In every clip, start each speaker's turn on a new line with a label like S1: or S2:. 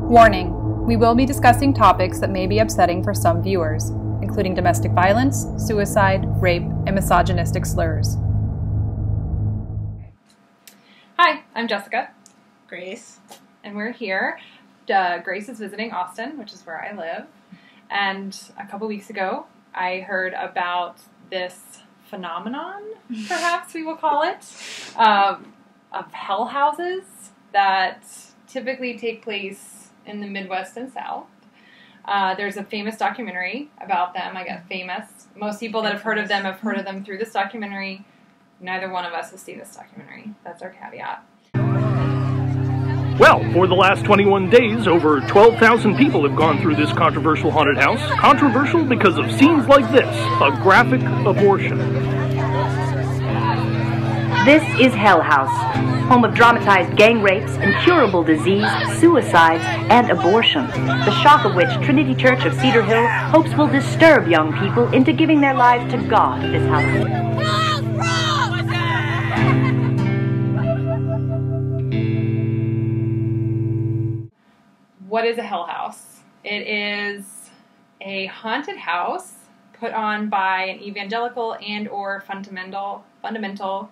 S1: Warning: we will be discussing topics that may be upsetting for some viewers, including domestic violence, suicide, rape, and misogynistic slurs. Hi, I'm Jessica.
S2: Grace.
S1: And we're here. Grace is visiting Austin, which is where I live. And a couple weeks ago, I heard about this phenomenon, perhaps we will call it, of hell houses that typically take place in the Midwest and South. There's a famous documentary about them. I guess famous. Most people that have heard of them through this documentary. Neither one of us has seen this documentary. That's our caveat.
S3: Well, for the last 21 days, over 12,000 people have gone through this controversial haunted house. Controversial because of scenes like this, a graphic abortion.
S4: This is Hell House, home of dramatized gang rapes, incurable disease, suicides, and abortion. The shock of which Trinity Church of Cedar Hill hopes will disturb young people into giving their lives to God this Halloween.
S1: What is a hell house? It is a haunted house put on by an evangelical and or fundamental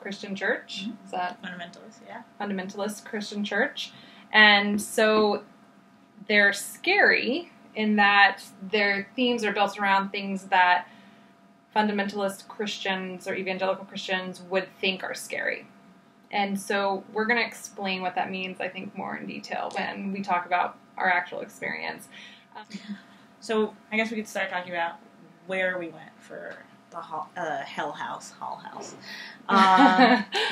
S1: Christian church.
S2: Mm-hmm.
S1: Is that
S2: Fundamentalist, yeah.
S1: Fundamentalist Christian church. And so they're scary in that their themes are built around things that fundamentalist Christians or evangelical Christians would think are scary. And so we're going to explain what that means, I think, more in detail when we talk about our actual experience.
S2: So I guess we could start talking about where we went for the Hell House.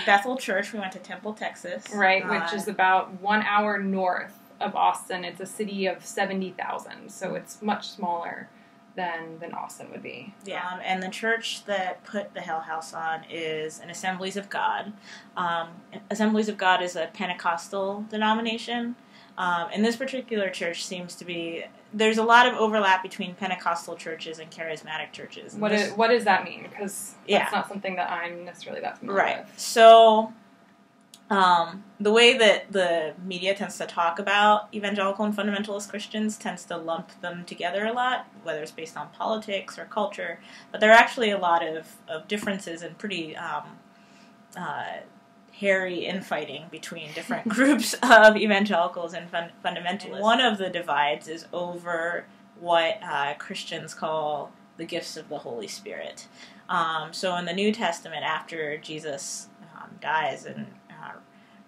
S2: Bethel Church, we went to Temple, Texas.
S1: Right, which is about 1 hour north of Austin. It's a city of 70,000, so it's much smaller than Austin would be.
S2: Yeah, and the church that put the Hell House on is an Assemblies of God. Assemblies of God is a Pentecostal denomination. And this particular church seems to be... There's a lot of overlap between Pentecostal churches and charismatic churches.
S1: What does that mean? Because that's not something that I'm necessarily that familiar with.
S2: So, the way that the media tends to talk about evangelical and fundamentalist Christians tends to lump them together a lot, whether it's based on politics or culture. But there are actually a lot of differences and pretty... hairy infighting between different groups of evangelicals and fundamentalists. One of the divides is over what Christians call the gifts of the Holy Spirit. So in the New Testament, after Jesus dies and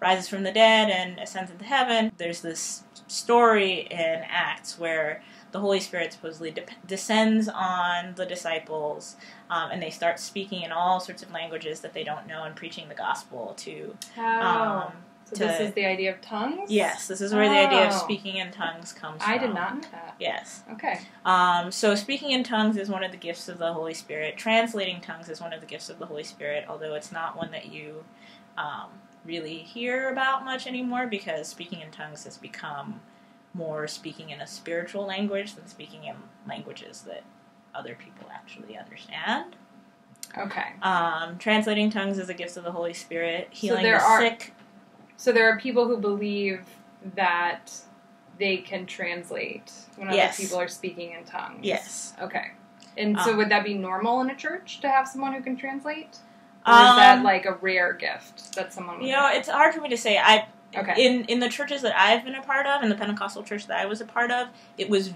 S2: rises from the dead and ascends into heaven, there's this story in Acts where the Holy Spirit supposedly descends on the disciples, and they start speaking in all sorts of languages that they don't know and preaching the gospel to...
S1: So this is the idea of tongues?
S2: Yes, this is where the idea of speaking in tongues comes from.
S1: I did not know that.
S2: Yes.
S1: Okay.
S2: So speaking in tongues is one of the gifts of the Holy Spirit. Translating tongues is one of the gifts of the Holy Spirit, although it's not one that you really hear about much anymore, because speaking in tongues has become more speaking in a spiritual language than speaking in languages that other people actually understand.
S1: Okay.
S2: Translating tongues is a gift of the Holy Spirit. Healing the sick.
S1: So there are people who believe that they can translate when other people are speaking in tongues.
S2: Yes.
S1: Okay. And so would that be normal in a church to have someone who can translate? Or is that like a rare gift that someone would have?
S2: It's hard for me to say.
S1: Okay.
S2: In the churches that I've been a part of, in the Pentecostal church that I was a part of, it was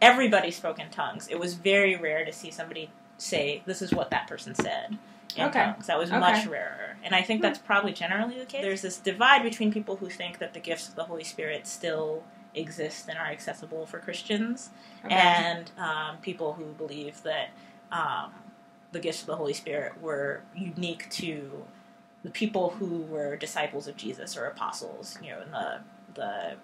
S2: everybody spoke in tongues. It was very rare to see somebody say, this is what that person said in tongues. That was much rarer. And I think that's probably generally the case. There's this divide between people who think that the gifts of the Holy Spirit still exist and are accessible for Christians, and people who believe that the gifts of the Holy Spirit were unique to the people who were disciples of Jesus or apostles, in the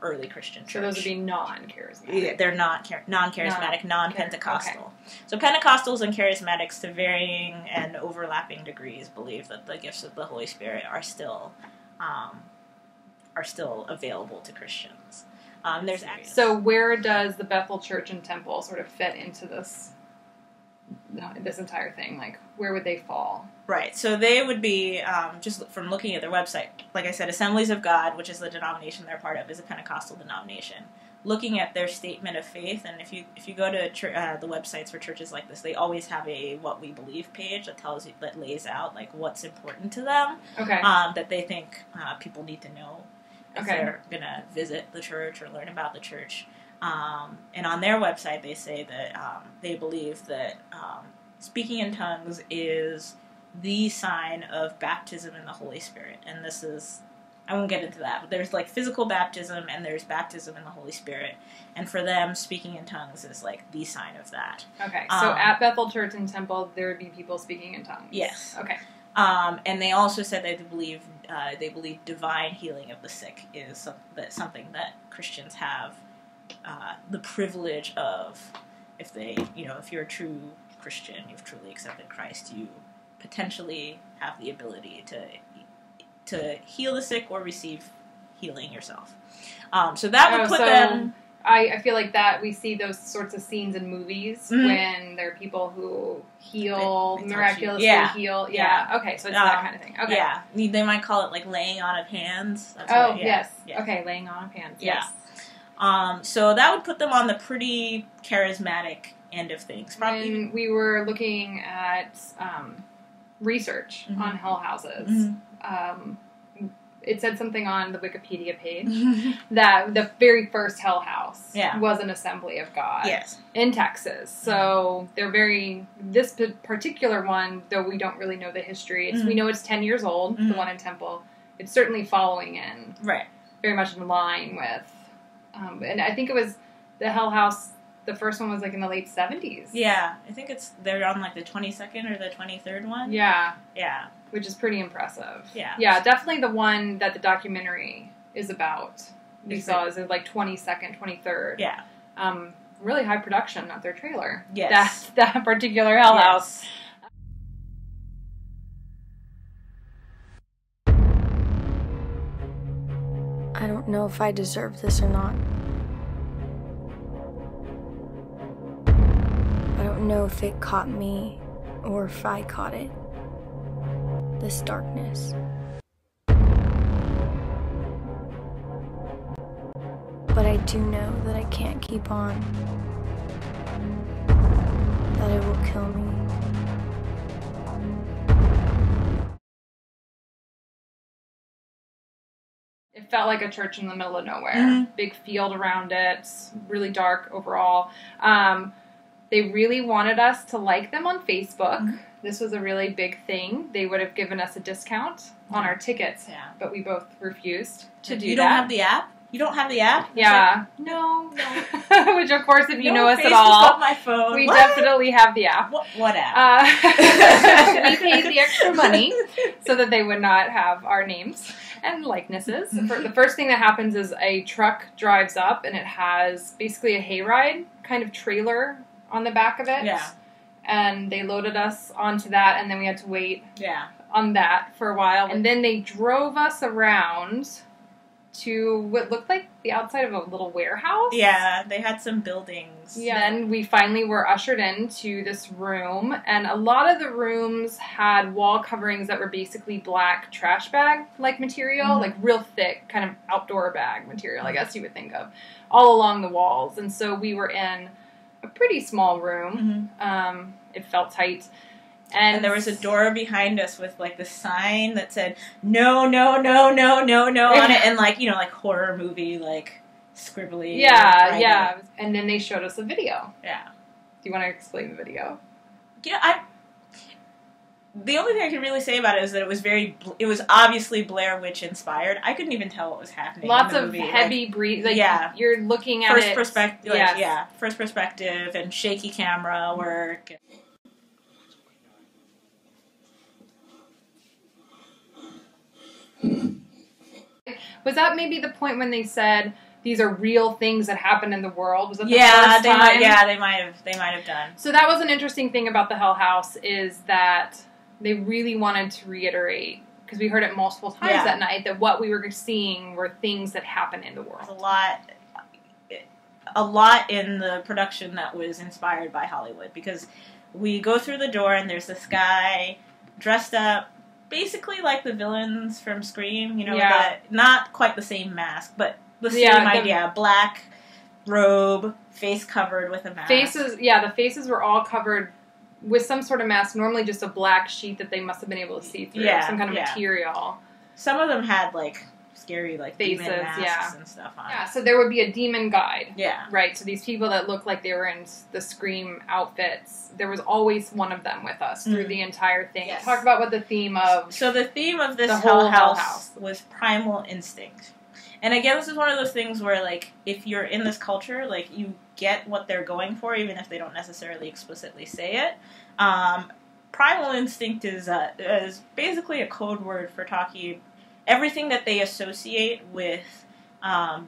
S2: early Christian church.
S1: So those would be non-charismatic.
S2: Yeah, they're non-charismatic, non-Pentecostal. Okay. So Pentecostals and charismatics, to varying and overlapping degrees, believe that the gifts of the Holy Spirit are still available to Christians.
S1: So where does the Bethel Church and Temple sort of fit into this entire thing? Like, where would they fall?
S2: Right, so they would be, just from looking at their website, like I said, Assemblies of God, which is the denomination they're part of, is a Pentecostal denomination. looking at their statement of faith, and if you go to the websites for churches like this, they always have a what we believe page that lays out like what's important to them, that they think people need to know if they're gonna visit the church or learn about the church. And on their website, they say that they believe that speaking in tongues is the sign of baptism in the Holy Spirit, and this is. I won't get into that, but there's like physical baptism and there's baptism in the Holy Spirit. And for them, speaking in tongues is like the sign of that.
S1: Okay, so at Bethel Church and Temple, there would be people speaking in tongues.
S2: Yes.
S1: Okay.
S2: And they also said that they believe divine healing of the sick is something that Christians have the privilege of. If you're a true Christian, you've truly accepted Christ, you potentially have the ability to heal the sick or receive healing yourself. So that would put them...
S1: I feel like that we see those sorts of scenes in movies when there are people who heal, miraculously heal. Yeah. Okay, so it's that kind of thing. Okay.
S2: Yeah. They might call it like laying on of hands. That's
S1: yes. Okay, laying on of hands.
S2: Yeah.
S1: Yes.
S2: So that would put them on the pretty charismatic end of things. Probably.
S1: When we were looking at research on hell houses, it said something on the Wikipedia page that the very first hell house was an Assembly of God in Texas. So they're this particular one, though we don't really know the history, we know it's 10 years old, the one in Temple. It's certainly following in.
S2: Right.
S1: Very much in line with, and I think it was the hell house, the first one was like in the late 70s.
S2: Yeah, I think they're on like the 22nd or the 23rd one.
S1: Yeah.
S2: Yeah.
S1: Which is pretty impressive.
S2: Yeah.
S1: Yeah, definitely the one that the documentary is about. We saw is like 22nd, 23rd.
S2: Yeah.
S1: Really high production at their trailer.
S2: Yes.
S1: That particular hell house.
S5: I don't know if I deserve this or not. I don't know if it caught me or if I caught it. This darkness. But I do know that I can't keep on. That it will kill me.
S1: It felt like a church in the middle of nowhere. Big field around it, really dark overall. They really wanted us to like them on Facebook. This was a really big thing. They would have given us a discount on our tickets, but we both refused to do that.
S2: You don't have the app? You don't have the app?
S1: Yeah. No. Which, of course, if you know us at all,
S2: on my phone.
S1: We definitely have the app.
S2: What app?
S1: We paid the extra money so that they would not have our names and likenesses. The first thing that happens is a truck drives up, and it has basically a hayride kind of trailer on the back of it.
S2: Yeah.
S1: And they loaded us onto that, and then we had to wait on that for a while. And then they drove us around to what looked like the outside of a little warehouse.
S2: Yeah, they had some buildings.
S1: Yeah. Then we finally were ushered into this room, and a lot of the rooms had wall coverings that were basically black trash bag-like material, like real thick, kind of outdoor bag material, I guess you would think of, all along the walls. And so we were in a pretty small room. It felt tight. And
S2: there was a door behind us with like the sign that said no on it, and like horror movie like scribbly.
S1: Yeah. And then they showed us a video.
S2: Yeah.
S1: Do you want to explain the video?
S2: Yeah, the only thing I can really say about it is that it was obviously Blair Witch inspired. I couldn't even tell what was happening.
S1: Lots
S2: in the
S1: of
S2: movie.
S1: heavy breathing. You're looking at
S2: first perspective. First perspective and shaky camera work.
S1: Was that maybe the point when they said these are real things that happen in the world? Was that the first time?
S2: They might have done.
S1: So that was an interesting thing about the Hell House, is that they really wanted to reiterate, because we heard it multiple times that night, that what we were seeing were things that happen in the world.
S2: A lot in the production that was inspired by Hollywood, because we go through the door and there's this guy dressed up basically like the villains from Scream, with not quite the same mask, but the same idea. Black, robe, face covered with a mask.
S1: The faces were all covered with some sort of mask, normally just a black sheet that they must have been able to see through, some kind of material.
S2: Some of them had, like, scary, like,
S1: faces,
S2: demon masks and stuff on.
S1: Yeah, so there would be a demon guide.
S2: Yeah.
S1: Right, so these people that looked like they were in the Scream outfits, there was always one of them with us through the entire thing.
S2: Yes.
S1: Talk about what the theme of...
S2: So the theme of this
S1: whole
S2: Hell House was primal instinct. And again, this is one of those things where, like, if you're in this culture, like, you get what they're going for, even if they don't necessarily explicitly say it. Primal instinct is basically a code word for talking everything that they associate with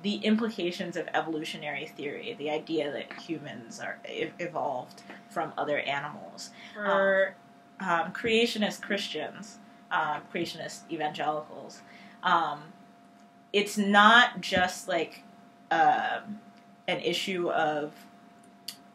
S2: the implications of evolutionary theory, the idea that humans are evolved from other animals. For creationist Christians, creationist evangelicals, it's not just like an issue of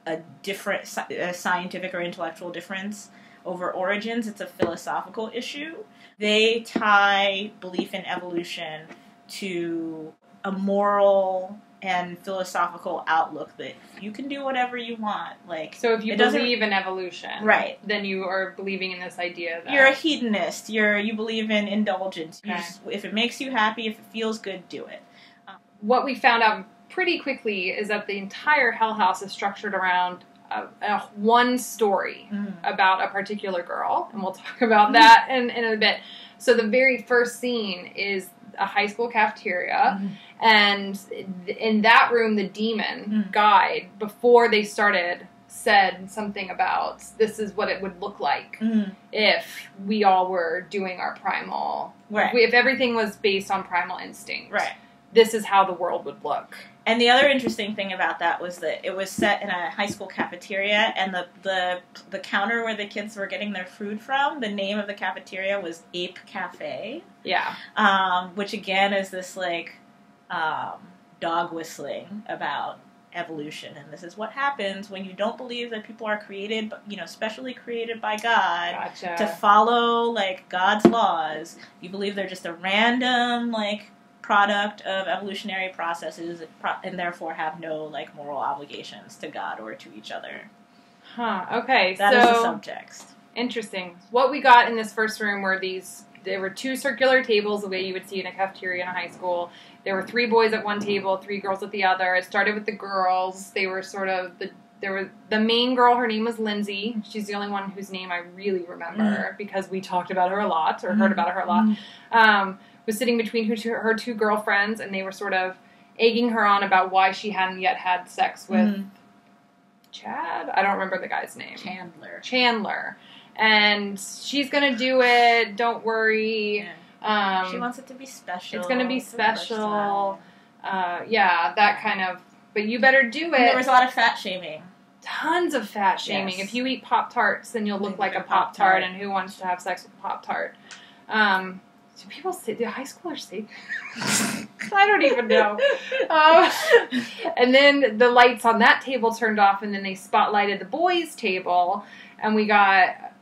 S2: a different scientific or intellectual difference over origins. It's a philosophical issue. They tie belief in evolution to a moral and philosophical outlook that you can do whatever you want. Like,
S1: so if you believe in evolution,
S2: right,
S1: then you are believing in this idea that
S2: you're a hedonist. You believe in indulgence. Okay. If it makes you happy, if it feels good, do it.
S1: What we found out pretty quickly is that the entire Hell House is structured around one story about a particular girl, and we'll talk about that in a bit. So the very first scene is a high school cafeteria, and in that room, the demon guide, before they started, said something about this is what it would look like if we all were doing our primal, if everything was based on primal instinct.
S2: Right.
S1: This is how the world would look.
S2: And the other interesting thing about that was that it was set in a high school cafeteria, and the counter where the kids were getting their food from, the name of the cafeteria was Ape Cafe.
S1: Yeah.
S2: Which again is this like dog whistling about evolution, and this is what happens when you don't believe that people are created, specially created by God to follow like God's laws. You believe they're just a random like product of evolutionary processes and therefore have no like moral obligations to God or to each other.
S1: Okay.
S2: That is the subtext.
S1: Interesting. What we got in this first room were there were two circular tables the way you would see in a cafeteria in a high school. There were 3 boys at one table, 3 girls at the other. It started with the girls. They were sort of the main girl, her name was Lindsay. She's the only one whose name I really remember because we talked about her a lot or heard about her a lot. Was sitting between her 2 girlfriends, and they were sort of egging her on about why she hadn't yet had sex with Chad? I don't remember the guy's name. Chandler. And she's going to do it. Don't worry.
S2: Yeah. She wants it to be special.
S1: It's going to be special. That kind of... But you better do it.
S2: And there was a lot of fat shaming.
S1: Tons of fat shaming. Yes. If you eat Pop-Tarts, then you'll look like a Pop-Tart, and who wants to have sex with a Pop-Tart? Do people say, do high schoolers say I don't even know. And then the lights on that table turned off, and then they spotlighted the boys' table, and we got,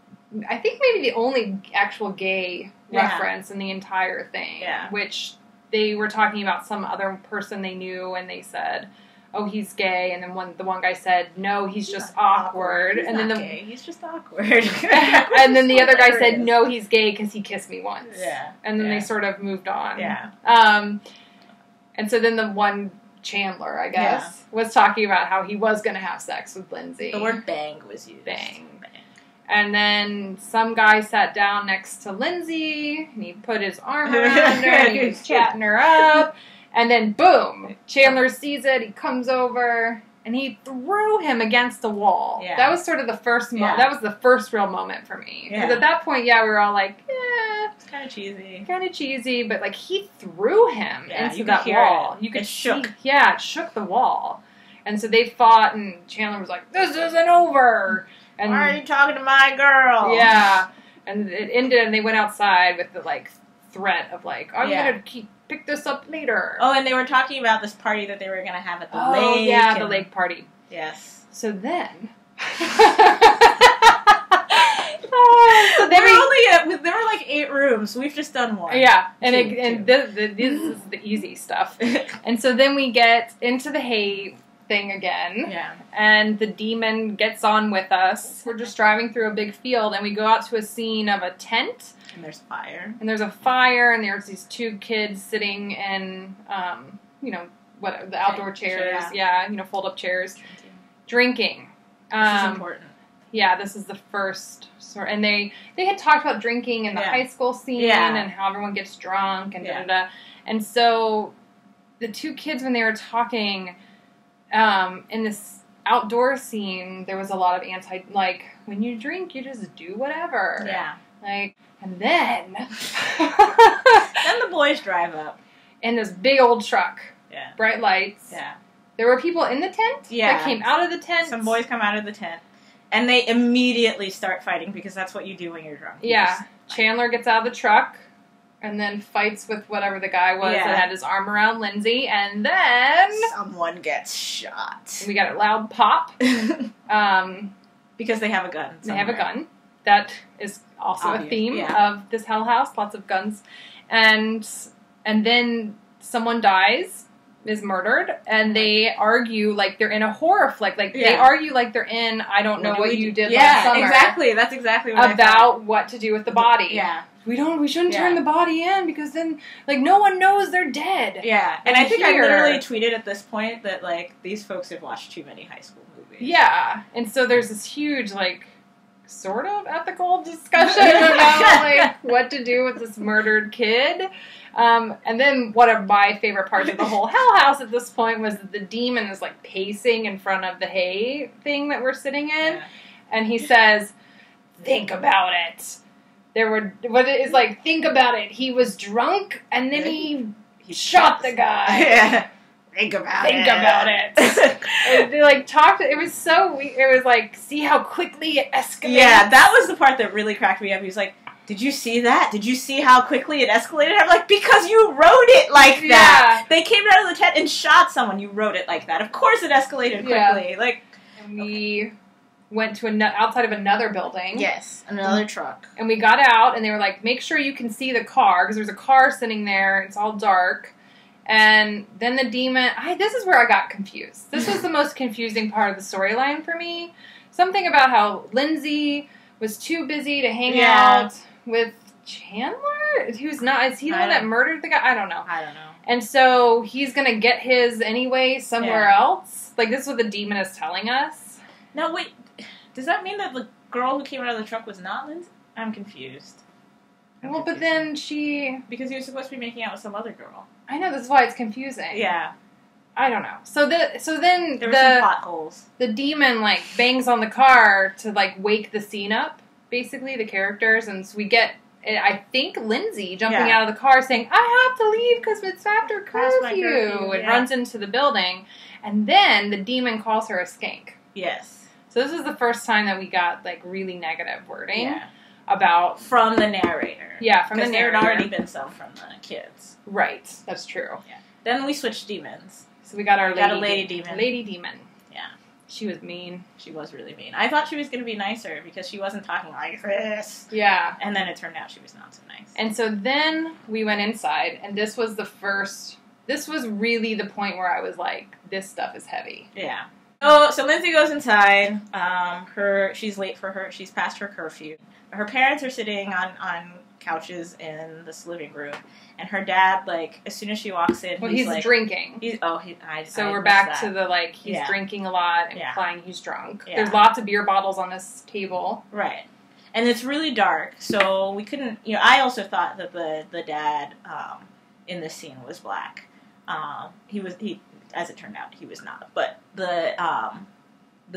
S1: I think maybe the only actual gay reference in the entire thing, which they were talking about some other person they knew, and they said, oh, he's gay, and then the one guy said, no, he's just awkward.
S2: He's
S1: and then
S2: not gay. He's just awkward.
S1: And then the other guy said, no, he's gay because he kissed me once.
S2: Yeah.
S1: And then they sort of moved on.
S2: Yeah.
S1: And so then the one Chandler, I guess, was talking about how he was going to have sex with Lindsay.
S2: The word bang was used.
S1: Bang. And then some guy sat down next to Lindsay, and he put his arm around her, and he was chatting her up. And then, boom, Chandler sees it, he comes over, and he threw him against the wall. Yeah. That was sort of the first that was the first real moment for me. Because at that point, we were all like, it's
S2: kind of cheesy.
S1: Kind of cheesy, but, like, he threw him into that wall. You could shook. It shook the wall. And so they fought, and Chandler was like, this isn't over. And
S2: why are you talking to my girl?
S1: Yeah. And it ended, and they went outside with the, like, threat of, like, I'm going to pick this up later.
S2: Oh, and they were talking about this party that they were going to have at the lake.
S1: Oh, yeah, the lake party.
S2: Yes.
S1: So then...
S2: there were like 8 rooms. We've just done 1.
S1: Yeah, and this is the easy stuff. And so then we get into the hay thing again.
S2: Yeah.
S1: And the demon gets on with us. We're just driving through a big field, and we go out to a scene of a tent.
S2: And there's fire.
S1: And there's a fire, and there's these two kids sitting in, the outdoor chairs. Yeah, fold-up chairs. Drinking.
S2: This is important.
S1: Yeah, this is the first sort. And they had talked about drinking in the high school scene and how everyone gets drunk and da-da-da. And so the two kids, when they were talking in this outdoor scene, there was a lot of when you drink, you just do whatever.
S2: Yeah.
S1: And then...
S2: then the boys drive up.
S1: In this big old truck.
S2: Yeah.
S1: Bright lights.
S2: Yeah.
S1: There were people in the tent that came out of the tent.
S2: Some boys come out of the tent. And they immediately start fighting because that's what you do when you're drunk.
S1: Yeah. Chandler gets out of the truck and then fights with whatever the guy was that had his arm around Lindsay. And then...
S2: someone gets shot.
S1: We got a loud pop.
S2: Because they have a gun.
S1: They have a gun. That is also a theme of this Hell House. Lots of guns. And then someone dies, is murdered, and they argue like they're in a horror flick. They argue like they're in I don't know what you did last summer.
S2: Yeah, exactly. That's exactly what
S1: about what to do with the body.
S2: Yeah.
S1: We shouldn't turn the body in because then no one knows they're dead.
S2: Yeah. And I think I literally tweeted at this point that these folks have watched too many high school movies.
S1: Yeah. And so there's this huge sort of ethical discussion about what to do with this murdered kid. And then one of my favorite parts of the whole Hell House at this point was that the demon is pacing in front of the hay thing that we're sitting in. Yeah. And he says, think about it. Think about it. He was drunk and then he shot the guy.
S2: Yeah. Think about it.
S1: They talked. It was so weird. It was see how quickly it escalated.
S2: Yeah, that was the part that really cracked me up. He was like, did you see that? Did you see how quickly it escalated? I'm like, because you wrote it like that. They came out of the tent and shot someone. You wrote it like that. Of course it escalated quickly.
S1: And we went to outside of another building.
S2: Yes, another truck.
S1: And we got out, and they were like, make sure you can see the car, because there's a car sitting there. It's all dark. And then the demon... this is where I got confused. This was the most confusing part of the storyline for me. Something about how Lindsay was too busy to hang out with Chandler? Who's not? Is he the one that murdered the guy? I don't know. And so he's going to get his anyway somewhere else? This is what the demon is telling us?
S2: No, wait. Does that mean that the girl who came out of the truck was not Lindsay? I'm confused.
S1: But then she...
S2: Because he was supposed to be making out with some other girl.
S1: I know, this is why it's confusing.
S2: Yeah.
S1: I don't know. So then
S2: there were some plot holes.
S1: The demon bangs on the car to wake the scene up, basically, the characters, and so we get I think Lindsay jumping out of the car saying, I have to leave because it's after curfew, and runs into the building, and then the demon calls her a skank.
S2: Yes.
S1: So this is the first time that we got really negative wording about
S2: from the narrator.
S1: Yeah, from the narrator.
S2: There had already been some from the kids.
S1: Right, that's true.
S2: Yeah. Then we switched demons.
S1: So we got our
S2: lady demon.
S1: Lady demon.
S2: Yeah.
S1: She was mean.
S2: She was really mean. I thought she was going to be nicer because she wasn't talking like this.
S1: Yeah.
S2: And then it turned out she was not so nice.
S1: And so then we went inside, and this was really the point where I was like, this stuff is heavy.
S2: Yeah. So Lindsay goes inside. She's late she's past her curfew. Her parents are sitting on couches in this living room, and her dad, as soon as she walks in,
S1: he's drinking.
S2: So
S1: we're back to the he's drinking a lot and implying he's drunk.
S2: Yeah.
S1: There's lots of beer bottles on his table.
S2: Right. And it's really dark, so we couldn't, I also thought that the dad in this scene was black. He as it turned out, he was not. But the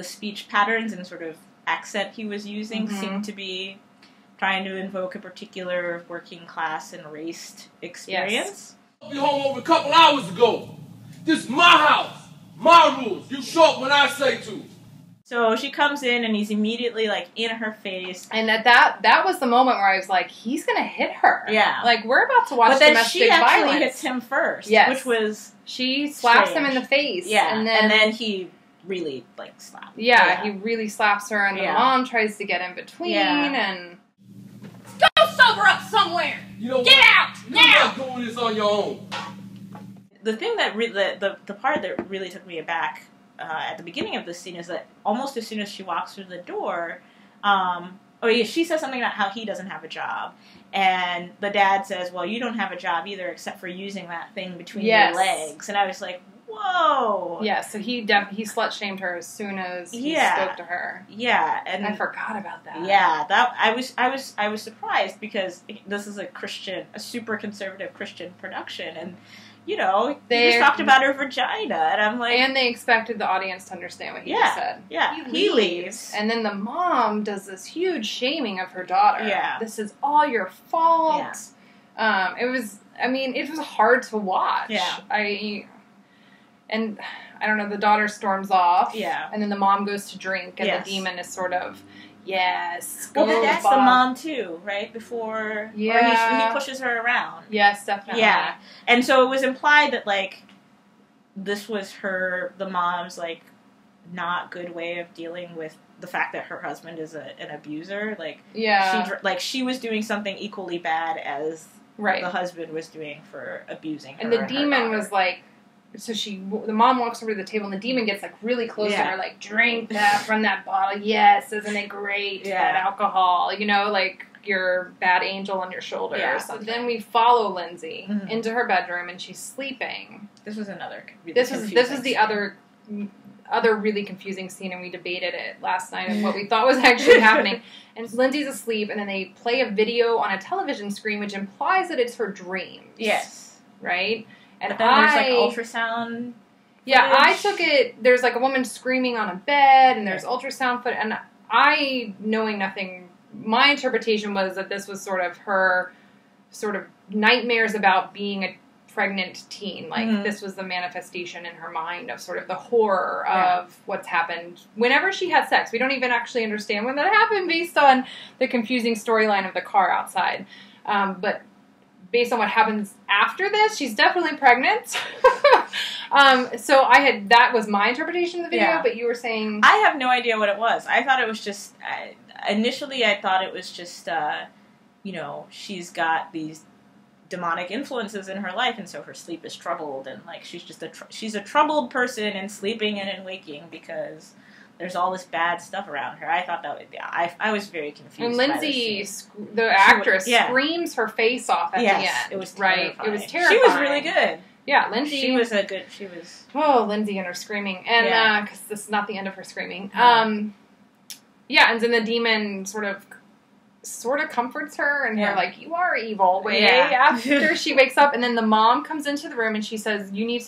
S2: speech patterns and sort of accent he was using seemed to be trying to invoke a particular working class and race experience.
S6: I'll be home over a couple hours ago. This is my house, my rules. You show up when I say to.
S2: So she comes in and he's immediately in her face.
S1: And that was the moment where I was like, he's gonna hit her.
S2: Yeah.
S1: We're about to watch domestic violence.
S2: But then she actually hits him first.
S1: Yes.
S2: Which was
S1: she slaps him in the face.
S2: Yeah. And then he really slaps.
S1: Yeah, he really slaps her, and the mom tries to get in between and
S7: go sober up somewhere. Get out now.
S6: You're not doing this on your own.
S2: The thing that the part that really took me aback at the beginning of this scene is that almost as soon as she walks through the door, she says something about how he doesn't have a job. And the dad says, well, you don't have a job either except for using that thing between your legs. And I was like, whoa.
S1: Yeah, so he slut-shamed her as soon as he spoke to her.
S2: Yeah. And
S1: I forgot about that.
S2: Yeah, I was surprised because this is a super conservative Christian production, and he just talked about her vagina, and I'm like...
S1: And they expected the audience to understand what he just said.
S2: Yeah, he leaves.
S1: And then the mom does this huge shaming of her daughter.
S2: Yeah.
S1: This is all your fault.
S2: Yeah.
S1: It was hard to watch.
S2: Yeah.
S1: And I don't know, the daughter storms off.
S2: Yeah.
S1: And then the mom goes to drink, and the demon is sort of... Yes.
S2: Well, that's the mom too, right? Before, or he pushes her around.
S1: Yes, definitely.
S2: Yeah, and so it was implied that this was the mom's not good way of dealing with the fact that her husband is an abuser. She was doing something equally bad as the husband was doing for abusing her.
S1: And the demon was like. So the mom walks over to the table, and the demon gets really close to her, drink that from that bottle. Yes, isn't it great? That alcohol, your bad angel on your shoulder.
S2: Yeah,
S1: so then we follow Lindsay into her bedroom, and she's sleeping.
S2: This was another.
S1: This was the other really confusing scene, and we debated it last night of what we thought was actually happening. And Lindsay's asleep, and then they play a video on a television screen, which implies that it's her dreams.
S2: Yes.
S1: Right. And
S2: but then there's ultrasound.
S1: Yeah, I took it. There's a woman screaming on a bed, and there's ultrasound footage. And I, knowing nothing, my interpretation was that this was sort of her nightmares about being a pregnant teen. This was the manifestation in her mind of sort of the horror of what's happened whenever she had sex. We don't even actually understand when that happened based on the confusing storyline of the car outside. But based on what happens after this, she's definitely pregnant. So that was my interpretation of the video, but you were saying...
S2: I have no idea what it was. I thought it was just... initially, I thought it was just, she's got these demonic influences in her life, and so her sleep is troubled, and, she's just she's a troubled person in sleeping and in waking because... There's all this bad stuff around her. I thought I was very confused.
S1: And Lindsay, the actress, screams her face off at the end.
S2: It was terrifying.
S1: It was terrifying.
S2: She was really good.
S1: Yeah, Lindsay.
S2: She was.
S1: Oh, Lindsay and her screaming. And, because this is not the end of her screaming.
S2: No.
S1: And then the demon sort of comforts her, and her, you are evil way after she wakes up. And then the mom comes into the room, and she says, we need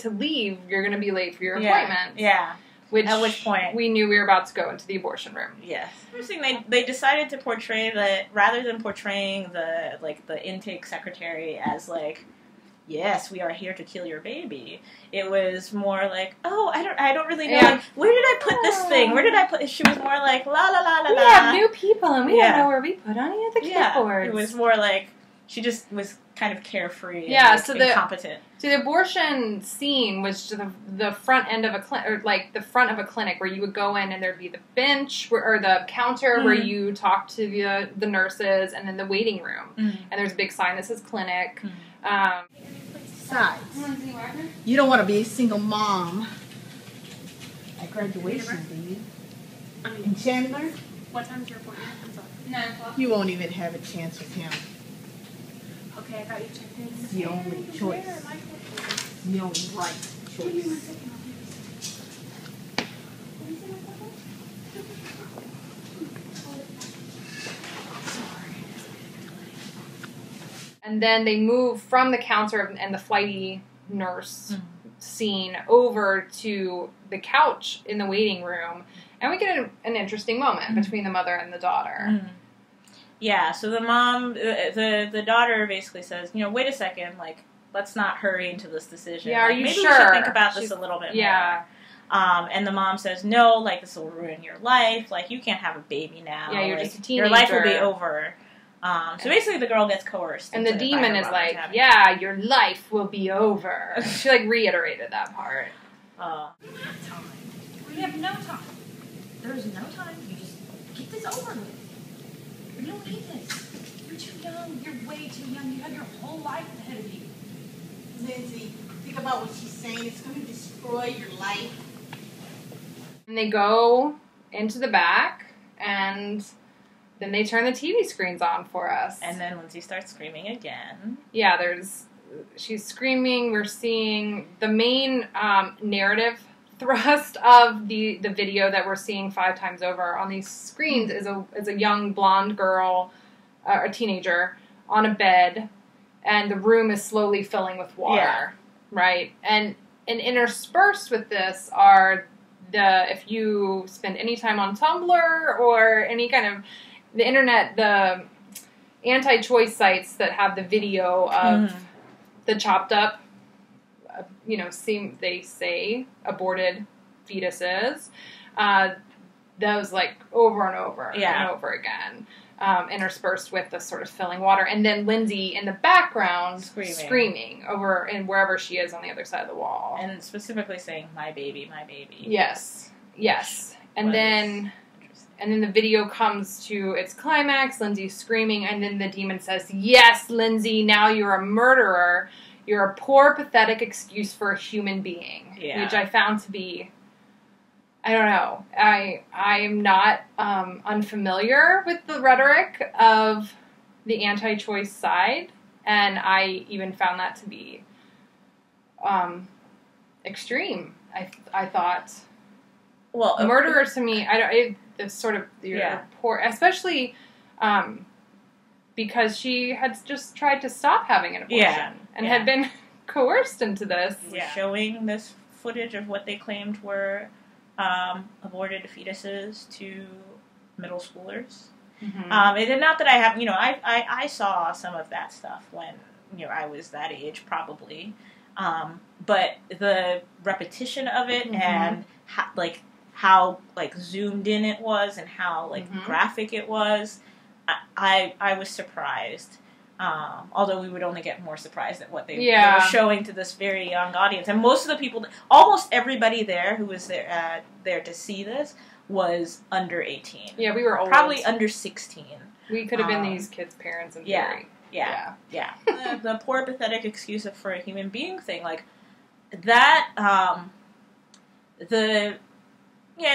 S1: to leave. You're going to be late for your appointment.
S2: Yeah.
S1: At which point we knew we were about to go into the abortion room.
S2: Yes. Interesting. They decided to portray that rather than portraying the intake secretary as yes, we are here to kill your baby. It was more I don't really know.
S1: Yeah.
S2: Where did I put this thing? Where did I put? She was more la la la la la.
S1: We have new people, and we don't know where we put any of the clipboards.
S2: It was more she just was kind of carefree. And incompetent.
S1: So the abortion scene was the front end of a clinic, or the front of a clinic where you would go in and there'd be the bench or the counter where you talk to the nurses, and then the waiting room. And there's a big sign that says clinic.
S8: Besides, you don't want to be a single mom at graduation, do you? And Chandler?
S9: What time's your appointment? I'm sorry. 9 o'clock.
S8: You won't even have a chance with him.
S9: Okay, I got you checked in.
S8: It's the only choice. The only right choice.
S1: And then they move from the counter and the flighty nurse scene over to the couch in the waiting room. And we get an interesting moment between the mother and the daughter.
S2: Yeah, so the mom, the daughter basically says, wait a second, let's not hurry into this decision.
S1: Yeah, are you
S2: maybe
S1: sure?
S2: We should think about this a little bit more. And the mom says, no, this will ruin your life. You can't have a baby now.
S1: Yeah, you're just a teenager.
S2: Your life will be over. So basically the girl gets coerced.
S1: And the demon is your life will be over. She reiterated that part.
S7: We have no time. There is no time. You just get this over with. You don't need this. You're too young. You're way too young. You have your whole life ahead of you.
S8: Lindsay, think about what she's saying. It's going to destroy your life.
S1: And they go into the back, and then they turn the TV screens on for us.
S2: And then Lindsay starts screaming again.
S1: Yeah, she's screaming. We're seeing the main narrative thrust of the video that we're seeing 5 times over on these screens is a young blonde girl, a teenager, on a bed, and the room is slowly filling with water, right? And interspersed with this are if you spend any time on Tumblr or any kind of the internet, the anti-choice sites that have the video of the chopped up, they say aborted fetuses, those like over and over and over again, interspersed with the sort of filling water, and then Lindsay in the background screaming over and wherever she is on the other side of the wall,
S2: and specifically saying "my baby, my baby."
S1: Yes, and then the video comes to its climax. Lindsay's screaming, and then the demon says, "Yes, Lindsay, now you're a murderer. You're a poor, pathetic excuse for a human being," which I found to be. I don't know. I am not unfamiliar with the rhetoric of the anti-choice side, and I even found that to be extreme. I thought, well, murderer to me, it's sort of poor, especially because she had just tried to stop having an abortion and had been coerced into this.
S2: Showing this footage of what they claimed were aborted fetuses to middle schoolers. And not that I have, I saw some of that stuff when, I was that age, probably. But the repetition of it and how zoomed in it was and how graphic it was, I was surprised. Although we would only get more surprised at what they were showing to this very young audience. And most of the people, almost everybody there who was there to see this was under 18.
S1: Yeah, we were old.
S2: Probably under 16.
S1: We could have been these kids' parents in theory.
S2: Yeah. The poor, pathetic excuse for a human being thing, that, and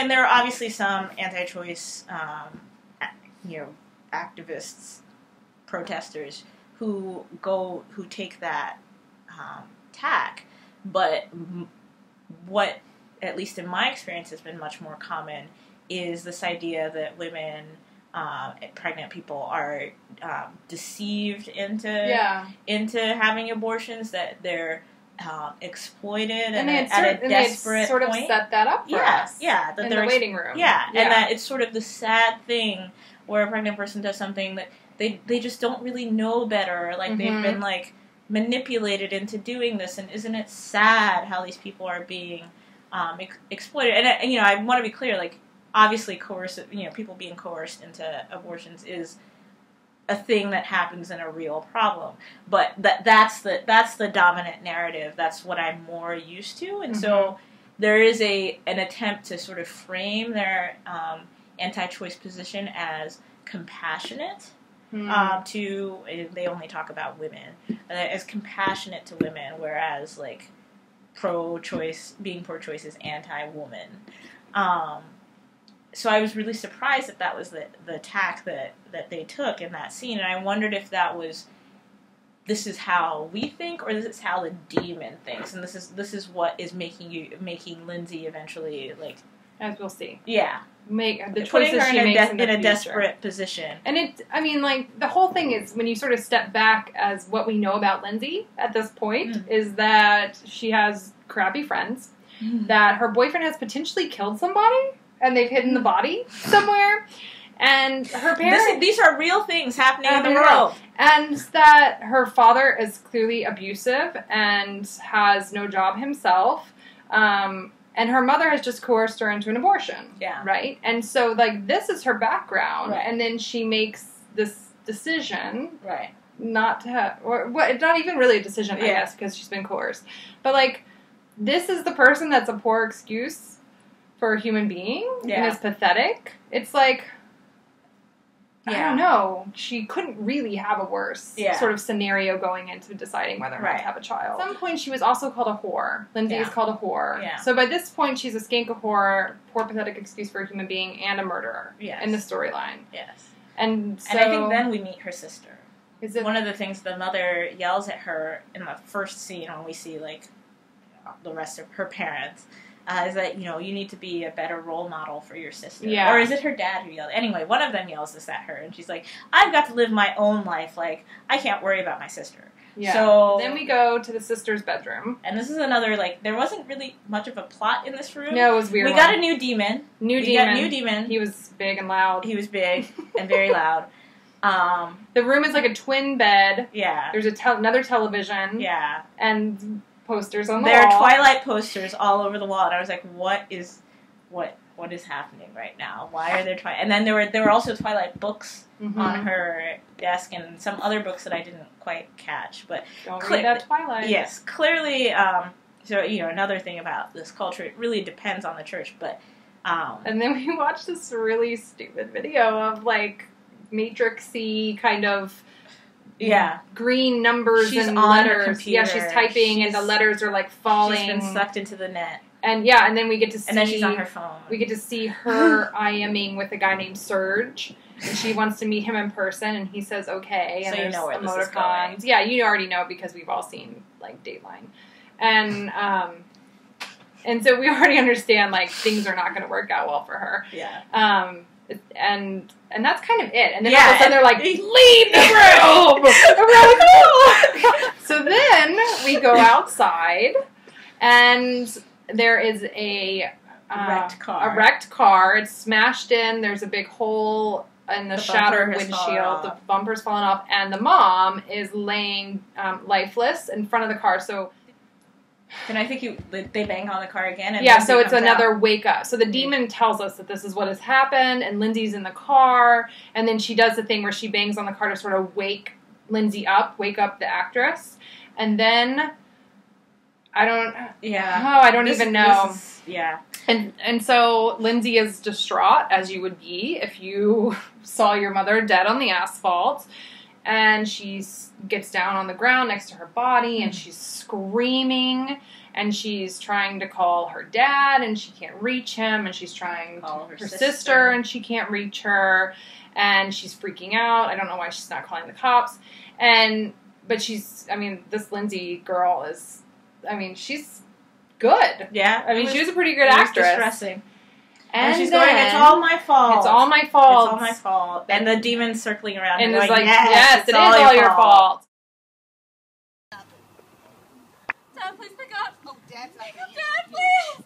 S2: there are obviously some anti-choice, activists, protesters who take that tack, but what, at least in my experience, has been much more common is this idea that women, pregnant people, are deceived into having abortions, that they're exploited and at a desperate
S1: sort
S2: point.
S1: Of set that up for us.
S2: That
S1: in the waiting room.
S2: And that it's sort of the sad thing where a pregnant person does something that they just don't really know better. They've been manipulated into doing this, and isn't it sad how these people are being exploited? And I want to be clear, obviously coercive, people being coerced into abortions is a thing that happens and a real problem. But that's the dominant narrative. That's what I'm more used to, and so there is an attempt to sort of frame their anti-choice position as compassionate. They only talk about women as compassionate to women, whereas being pro-choice is anti-woman. So I was really surprised that was the tack that they took in that scene, and I wondered if this is how we think, or this is how the demon thinks, and this is what is making Lindsay eventually
S1: as we'll see.
S2: Make the
S1: choices
S2: her
S1: she makes in
S2: a desperate position.
S1: And the whole thing is, when you sort of step back as what we know about Lindsay at this point, is that she has crappy friends, that her boyfriend has potentially killed somebody, and they've hidden the body somewhere, and her parents...
S2: These are real things happening in the world.
S1: And that her father is clearly abusive and has no job himself, and her mother has just coerced her into an abortion. Right? And so, this is her background.
S2: Right.
S1: And then she makes this decision.
S2: Right.
S1: Not to have... not even really a decision, I guess, because she's been coerced. But, this is the person that's a poor excuse for a human being. And it's pathetic. It's I don't know. She couldn't really have a worse sort of scenario going into deciding whether or not to have a child. At some point, she was also called a whore. Lindsay is called a whore. Yeah. So by this point, she's a skank, a whore, poor, pathetic excuse for a human being, and a murderer in the storyline. Yes. And
S2: I think then we meet her sister. Is it one of the things the mother yells at her in the first scene when we see, like, the rest of her parents? Is that, you know, you need to be a better role model for your sister. Yeah. Or is it her dad who yelled? Anyway, one of them yells this at her, and she's like, I've got to live my own life. Like, I can't worry about my sister. Yeah. So
S1: then we go to the sister's bedroom.
S2: And this is another, like, there wasn't really much of a plot in this room.
S1: No, it was weird.
S2: We got a new demon.
S1: New demon. He was big and loud.
S2: He was big and very loud.
S1: The room is like a twin bed. Yeah. There's another television. Yeah. And posters on the wall.
S2: There are Twilight posters all over the wall, and I was like, what is happening right now? Why are there Twilight? And then there were also Twilight books on her desk, and some other books that I didn't quite catch. But
S1: don't read that Twilight.
S2: Yes, clearly. So, you know, another thing about this culture, it really depends on the church. But
S1: and then we watched this really stupid video of like Matrixy kind of. Yeah, green numbers and letters. Yeah, she's typing, and the letters are like falling.
S2: She's been sucked into the net.
S1: And yeah, and then we get to see.
S2: And then she's on her phone.
S1: We get to see her IMing with a guy named Serge, and she wants to meet him in person, and he says okay. And
S2: so you know where this is going.
S1: Yeah, you already know because we've all seen like Dateline, and so we already understand like things are not going to work out well for her. Yeah. And that's kind of it. And then all of a sudden they're like, leave the room! And we're like, oh! So then we go outside, and there is a wrecked car. It's smashed in. There's a big hole in the shattered windshield. The bumper's fallen off. And the mom is laying lifeless in front of the car. So...
S2: And I think they bang on the car again. And
S1: yeah, so it's another wake up. So the demon tells us that this is what has happened, and Lindsay's in the car, and then she does the thing where she bangs on the car to sort of wake Lindsay up, wake up the actress, and then I don't even know. And so Lindsay is distraught, as you would be if you saw your mother dead on the asphalt. And she gets down on the ground next to her body, and she's screaming, and she's trying to call her dad, and she can't reach him, and she's trying to call her sister, and she can't reach her, and she's freaking out. I don't know why she's not calling the cops. But this Lindsay girl is, she's good. Yeah. She was a pretty good actress.
S2: Distressing. And she's going, it's all my fault.
S1: It's all my fault.
S2: It's all my fault. And the demon's circling around
S1: and it's like, yes, it is all your fault.
S9: Dad, please pick up. Oh, Dad's not here. Dad, please.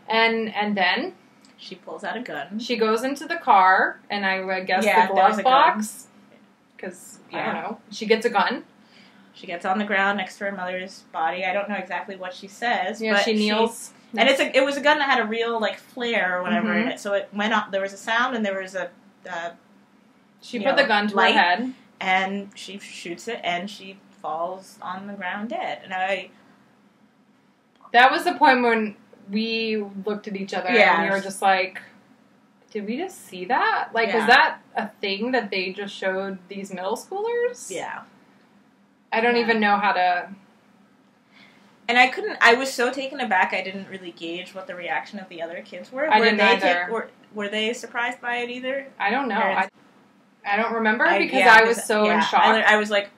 S1: And then
S2: she pulls out a gun.
S1: She goes into the car, and I guess the glove box. Because, I don't know. She gets a gun.
S2: She gets on the ground next to her mother's body. I don't know exactly what she says.
S1: Yeah, but she kneels.
S2: And it was a gun that had a real, like, flare or whatever in it. So it went off. There was a sound, and there was a...
S1: she put the gun to her head.
S2: And she shoots it, and she falls on the ground dead. And
S1: that was the point when we looked at each other, and we were just like, did we just see that? Like, was that a thing that they just showed these middle schoolers? Yeah. I don't even know how to...
S2: And I was so taken aback, I didn't really gauge what the reaction of the other kids were.
S1: I didn't either.
S2: Were they surprised by it either?
S1: I don't know. I don't remember because I was so in shock.
S2: I was like...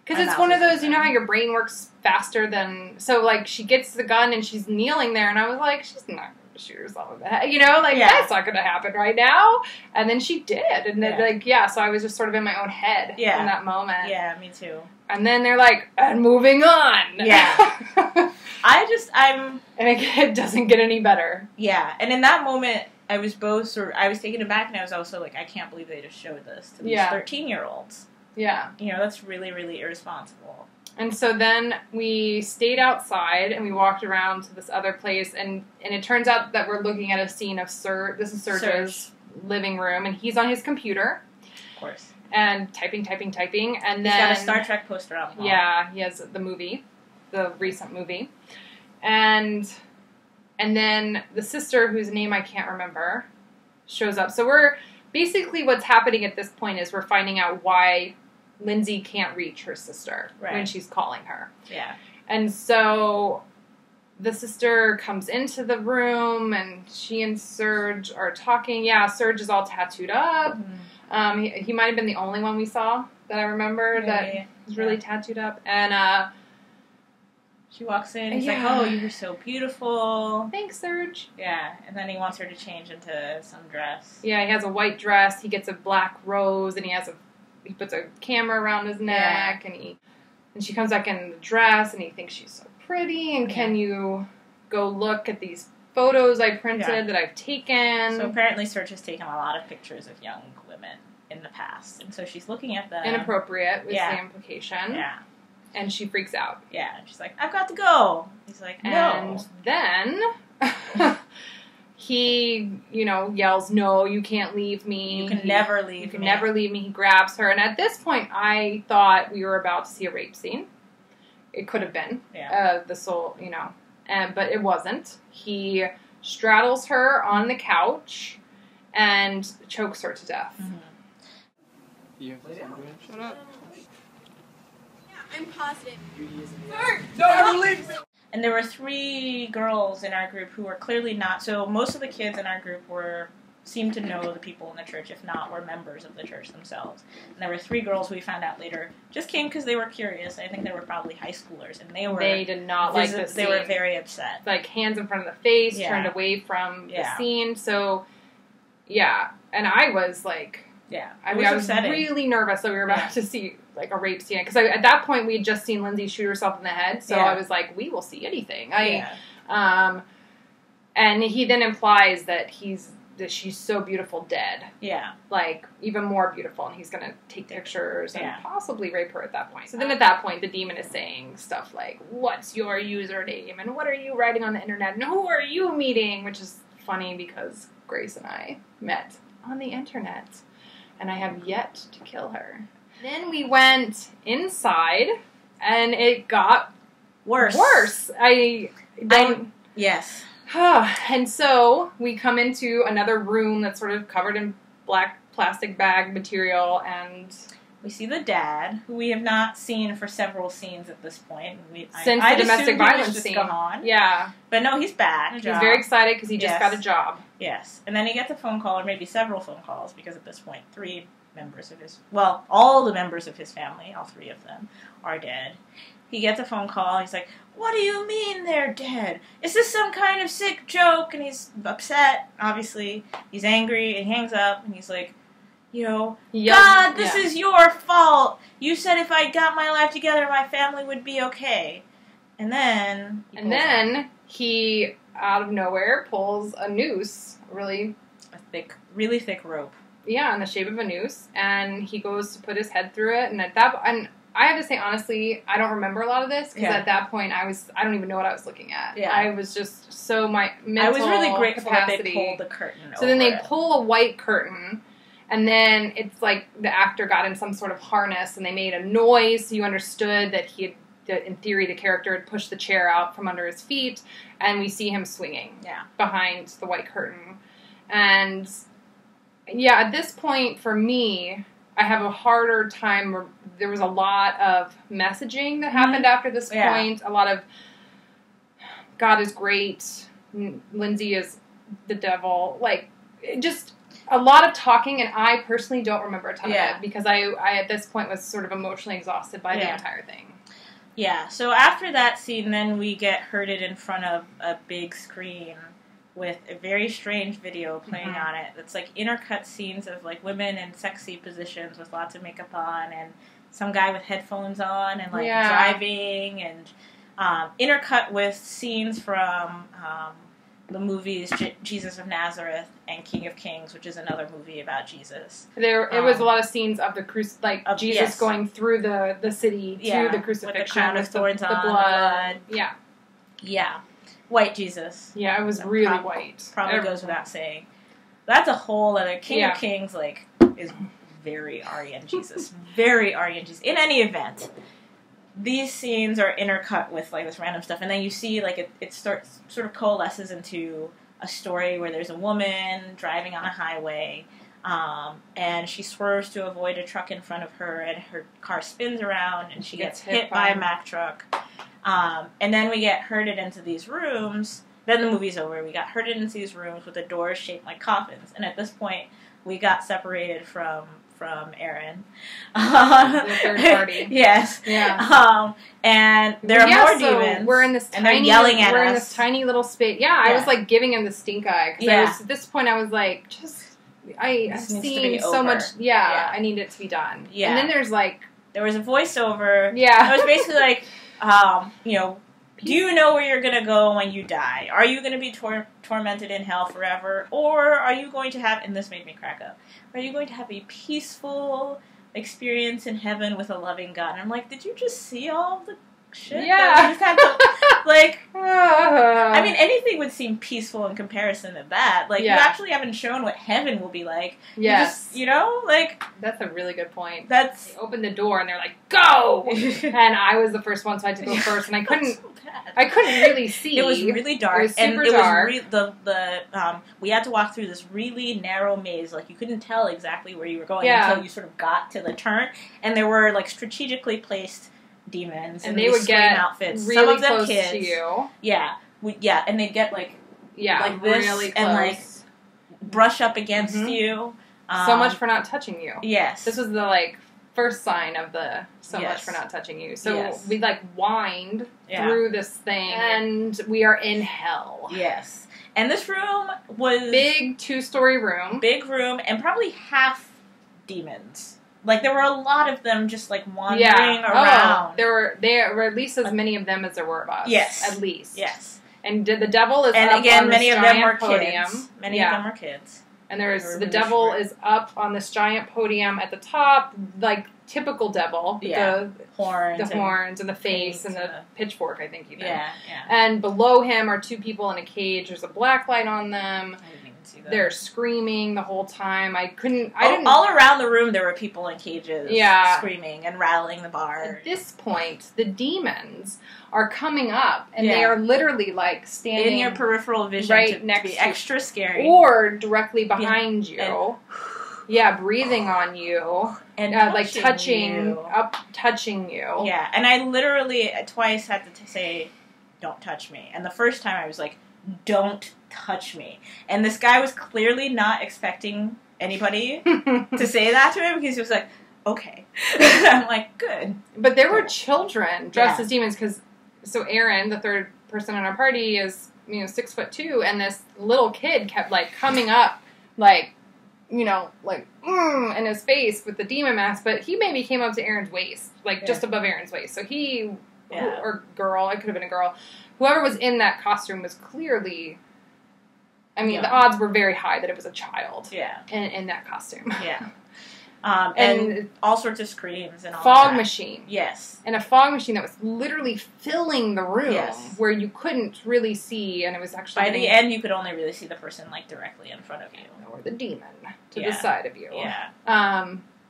S1: Because it's one of those, you know how your brain works faster than... So, like, she gets the gun and she's kneeling there, and I was like, she's not going to shoot herself in the head. You know, like, that's not going to happen right now. And then she did. And then, so I was just sort of in my own head in that moment.
S2: Yeah, me too.
S1: And then they're like, and moving on.
S2: Yeah.
S1: And it doesn't get any better.
S2: Yeah. And in that moment, I was taken aback, and I was also like, I can't believe they just showed this to these 13-year-olds.
S1: Yeah.
S2: You know, that's really, really irresponsible.
S1: And so then we stayed outside, and we walked around to this other place, and it turns out that we're looking at a scene of this is Serge's living room, and he's on his computer.
S2: Of course.
S1: And typing, and then...
S2: He's got a Star Trek poster on the wall.
S1: Yeah, he has the recent movie. And then the sister, whose name I can't remember, shows up. So we're basically what's happening at this point is we're finding out why Lindsay can't reach her sister when she's calling her.
S2: Yeah. And
S1: so the sister comes into the room, and she and Serge are talking. Yeah, Serge is all tattooed up. Mm-hmm. He might have been the only one we saw that I remember that was really tattooed up. And
S2: she walks in, he's like, oh, you're so beautiful.
S1: Thanks, Serge.
S2: Yeah, and then he wants her to change into some dress.
S1: Yeah, he has a white dress, he gets a black rose, and he puts a camera around his neck, and she comes back in the dress, and he thinks she's so pretty, and can you go look at these photos I printed that I've taken?
S2: So apparently Serge has taken a lot of pictures of young women in the past, and so she's looking at them.
S1: Inappropriate was the implication.
S2: Yeah.
S1: And she freaks out.
S2: Yeah, she's like, I've got to go. He's like, no.
S1: And then he, yells, no, you can't leave me.
S2: You can never leave me.
S1: You can never leave me. He grabs her. And at this point, I thought we were about to see a rape scene. It could have been. Yeah. But it wasn't. He straddles her on the couch and chokes her to death.
S10: Mm-hmm.
S9: Shut up. I'm positive.
S10: No, leave me!
S2: And there were 3 girls in our group who were clearly not. So most of the kids in our group seemed to know the people in the church, if not were members of the church themselves. And there were 3 girls we found out later just came because they were curious. I think they were probably high schoolers, and they did not like this scene. They were very upset.
S1: Like hands in front of the face, turned away from the scene. So and I was like. Yeah, I was really nervous that we were about to see like a rape scene, because at that point we had just seen Lindsay shoot herself in the head, so I was like, we will see anything. And he then implies that she's so beautiful dead. Yeah, like even more beautiful, and he's gonna take pictures and possibly rape her at that point. So then at that point, the demon is saying stuff like, "What's your username? And what are you writing on the internet? And who are you meeting?" Which is funny because Grace and I met on the internet. And I have yet to kill her. Then we went inside, and it got worse.
S2: Yes.
S1: And so we come into another room that's sort of covered in black plastic bag material, and
S2: we see the dad, who we have not seen for several scenes at this point.
S1: Since the domestic violence scene.
S2: Gone.
S1: Yeah.
S2: But no, he's back.
S1: He's very excited because he just got a job.
S2: Yes. And then he gets a phone call, or maybe several phone calls, because at this point, all the members of his family, all 3 of them, are dead. He gets a phone call, he's like, what do you mean they're dead? Is this some kind of sick joke? And he's upset, obviously. He's angry, and he hangs up, and he's like, God, this is your fault. You said if I got my life together, my family would be okay. And then
S1: he, out of nowhere, pulls a noose, really
S2: thick rope.
S1: Yeah, in the shape of a noose, and he goes to put his head through it, and I have to say, honestly, I don't remember a lot of this, because at that point, I don't even know what I was looking at. Yeah. I was just so, my mental
S2: I was really grateful
S1: capacity.
S2: that they pulled the curtain over.
S1: So then they pull a white curtain, and then it's like the actor got in some sort of harness, and they made a noise, so you understood that in theory, the character had pushed the chair out from under his feet, and we see him swinging behind the white curtain. And at this point, for me, I have a harder time. There was a lot of messaging that happened after this point. A lot of, God is great, Lindsay is the devil. Like, just a lot of talking, and I personally don't remember a ton of it, because I at this point was sort of emotionally exhausted by the entire thing.
S2: Yeah, so after that scene, then we get herded in front of a big screen with a very strange video playing on it. It's like intercut scenes of like women in sexy positions with lots of makeup on, and some guy with headphones on and driving, and intercut with scenes from the movies Jesus of Nazareth and King of Kings, which is another movie about Jesus.
S1: It was a lot of scenes of the Jesus going through the city to the crucifixion,
S2: with the crown of thorns on,
S1: the blood.
S2: Yeah. White Jesus.
S1: Yeah, it was really white.
S2: Probably goes without saying. That's a whole other... King of Kings, is very Aryan Jesus. Very Aryan Jesus. In any event, these scenes are intercut with, this random stuff. And then you see, it starts, sort of coalesces into a story where there's a woman driving on a highway. And she swerves to avoid a truck in front of her, and her car spins around, and she gets hit by a Mack truck. And then we get herded into these rooms. Then the movie's over. We got herded into these rooms with the doors shaped like coffins. And at this point, we got separated from Aaron.
S1: The third party.
S2: Yes.
S1: Yeah.
S2: And there are more demons.
S1: We're in this
S2: and
S1: tiny,
S2: they're yelling at us.
S1: We're in this tiny little space. Yeah, I was like giving him the stink eye. Because at this point, I was like, I've seen so much. Yeah, I need it to be done.
S2: Yeah.
S1: And then there was
S2: a voiceover.
S1: Yeah.
S2: It was basically like, do you know where you're going to go when you die? Are you going to be tormented in hell forever? Or are you going to have, and this made me crack up, are you going to have a peaceful experience in heaven with a loving God? And I'm like, did you just see all the shit?
S1: Yeah.
S2: That we just had to, like, I mean, anything would seem peaceful in comparison to that. Like, you actually haven't shown what heaven will be like.
S1: Yes.
S2: You know, like...
S1: That's a really good point.
S2: They
S1: opened the door and they're like, go! And I was the first one, so I had to go first, and I couldn't really see.
S2: It was really dark.
S1: It was super dark.
S2: We had to walk through this really narrow maze. Like, you couldn't tell exactly where you were going until you sort of got to the turn. And there were, like, strategically placed demons.
S1: And they would get
S2: outfits.
S1: really
S2: Some of them
S1: close
S2: kids.
S1: to you.
S2: Yeah. And they'd get, like this.
S1: Really close.
S2: And, like, brush up against you.
S1: So much for not touching you.
S2: Yes.
S1: This was the, like, first sign of the much for not touching you. So we, like, whined through this thing, and we are in hell.
S2: Yes. And this room was...
S1: Big 2-story room.
S2: Big room, and probably half demons. Like, there were a lot of them just, like, wandering around.
S1: Oh, there were at least as many of them as there were of us.
S2: Yes.
S1: At least.
S2: Yes.
S1: And the devil is
S2: and
S1: up
S2: again,
S1: on
S2: many
S1: this
S2: of them were
S1: podium.
S2: Kids. Many of them were kids.
S1: And the devil is up on this giant podium at the top, like typical devil.
S2: Yeah.
S1: The horns and the face and the pitchfork, I think, even.
S2: Yeah.
S1: And below him are 2 people in a cage. There's a black light on them.
S2: I didn't even see that.
S1: They're screaming the whole time.
S2: All around the room there were people in cages screaming and rattling the bar.
S1: At this point, the demons are coming up, and they are literally, like, standing...
S2: in your peripheral vision
S1: right
S2: to
S1: next
S2: be
S1: to
S2: extra scary.
S1: Or directly behind you. Breathing on you.
S2: And
S1: touching you.
S2: Yeah, and I literally twice had to say, don't touch me. And the first time I was like, don't touch me. And this guy was clearly not expecting anybody to say that to him, because he was like, okay. I'm like, good.
S1: But there were children dressed as demons, because, so Aaron, the third person in our party, is, 6'2", and this little kid kept, like, coming up, like, in his face with the demon mask, but he maybe came up to Aaron's waist, like, just above Aaron's waist. So he, or girl, it could have been a girl, whoever was in that costume was clearly, the odds were very high that it was a child in that costume.
S2: Yeah. And all sorts of screams and all
S1: fog machine.
S2: Yes.
S1: And a fog machine that was literally filling the room where you couldn't really see, and it was actually...
S2: By the end, you could only really see the person, like, directly in front of you.
S1: Or the demon to the side of you.
S2: Yeah.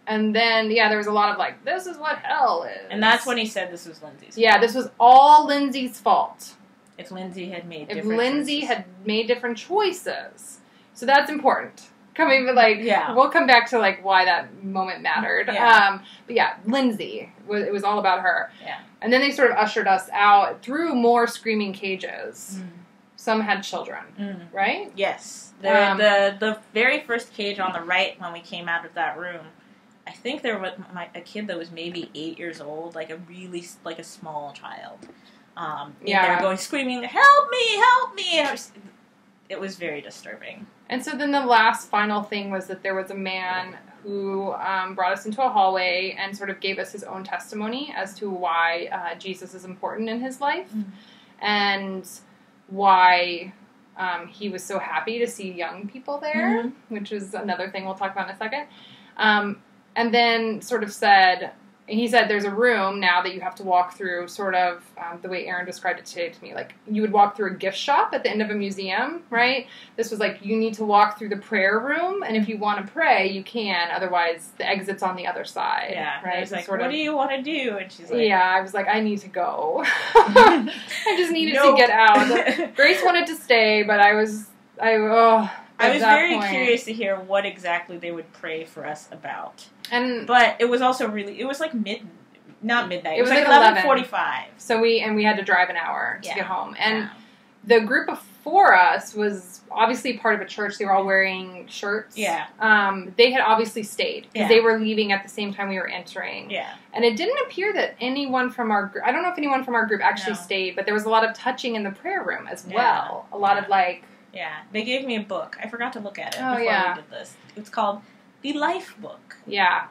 S1: And then, there was a lot of, like, this is what hell is.
S2: And that's when he said this was Lindsay's fault.
S1: Yeah, this was all Lindsay's fault.
S2: If Lindsay had made
S1: different choices. So that's important. We'll come back to, like, why that moment mattered.
S2: Yeah.
S1: But Lindsay, it was all about her.
S2: Yeah.
S1: And then they sort of ushered us out through more screaming cages. Mm. Some had children, right?
S2: Yes. The very first cage on the right when we came out of that room, I think there was a kid that was maybe 8 years old, like a really, like a small child. They were going screaming, help me, help me! And it was very disturbing.
S1: And so then the last final thing was that there was a man who brought us into a hallway and sort of gave us his own testimony as to why Jesus is important in his life and why he was so happy to see young people there, which is another thing we'll talk about in a second. And then sort of said... And he said there's a room now that you have to walk through, sort of the way Aaron described it today to me. Like, you would walk through a gift shop at the end of a museum, right? This was like, you need to walk through the prayer room, and if you want to pray, you can. Otherwise, the exit's on the other side.
S2: Yeah,
S1: right?
S2: I was like, what do you want to do? And she's like...
S1: Yeah, I was like, I need to go. I just needed to get out. Grace wanted to stay, but
S2: I was very curious to hear what exactly they would pray for us about. But it was also it was like not midnight. It was like 11:45.
S1: So we had to drive an hour to get home. And the group before us was obviously part of a church. They were all wearing shirts.
S2: Yeah.
S1: They had obviously stayed because they were leaving at the same time we were entering.
S2: Yeah.
S1: And it didn't appear that anyone from our group, I don't know if anyone from our group actually stayed, but there was a lot of touching in the prayer room as well. A lot of like...
S2: Yeah. They gave me a book. I forgot to look at it before we did this. It's called The Life Book.
S1: Yeah.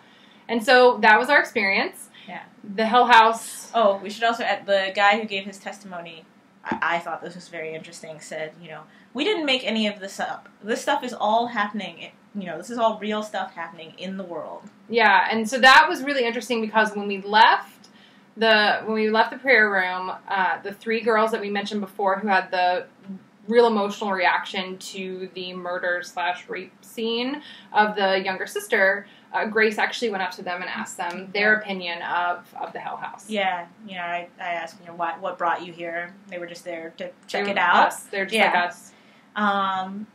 S1: And so that was our experience.
S2: Yeah.
S1: The Hell House.
S2: Oh, we should also add, the guy who gave his testimony, I thought this was very interesting, said, we didn't make any of this up. This stuff is all happening, this is all real stuff happening in the world.
S1: Yeah, and so that was really interesting because when we left the prayer room, the three girls that we mentioned before who had the real emotional reaction to the murder/rape scene of the younger sister, Grace actually went up to them and asked them their opinion of the Hell House.
S2: Yeah, I asked, what brought you here? They were just there to check it out.
S1: They're just like us.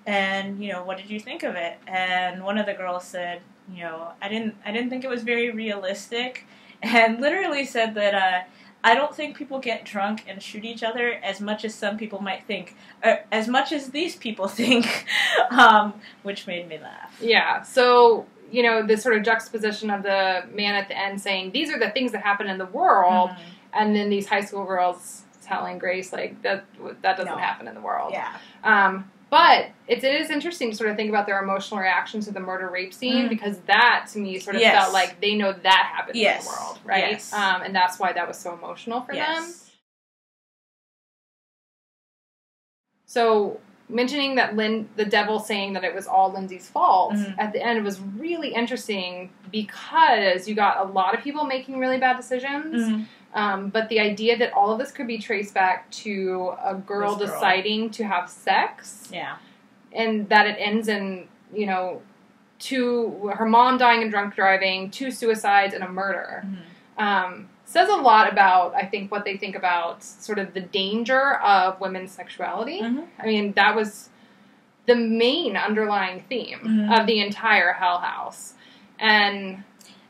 S2: And what did you think of it? And one of the girls said, I didn't think it was very realistic, and literally said that I don't think people get drunk and shoot each other as much as some people might think, as much as these people think, which made me laugh.
S1: Yeah, so, this sort of juxtaposition of the man at the end saying, these are the things that happen in the world, and then these high school girls telling Grace, like, that doesn't happen in the world.
S2: Yeah.
S1: But it is interesting to sort of think about their emotional reaction to the murder-rape scene, because that, to me, sort of felt like they know that happens in the world, right?
S2: Yes.
S1: And that's why that was so emotional for them. So, mentioning that the devil saying that it was all Lindsay's fault at the end was really interesting because you got a lot of people making really bad decisions. But the idea that all of this could be traced back to a girl deciding to have sex.
S2: Yeah.
S1: And that it ends in, her mom dying in drunk driving, 2 suicides, and a murder. Says a lot about, I think, what they think about sort of the danger of women's sexuality. I mean, that was the main underlying theme of the entire Hell House. And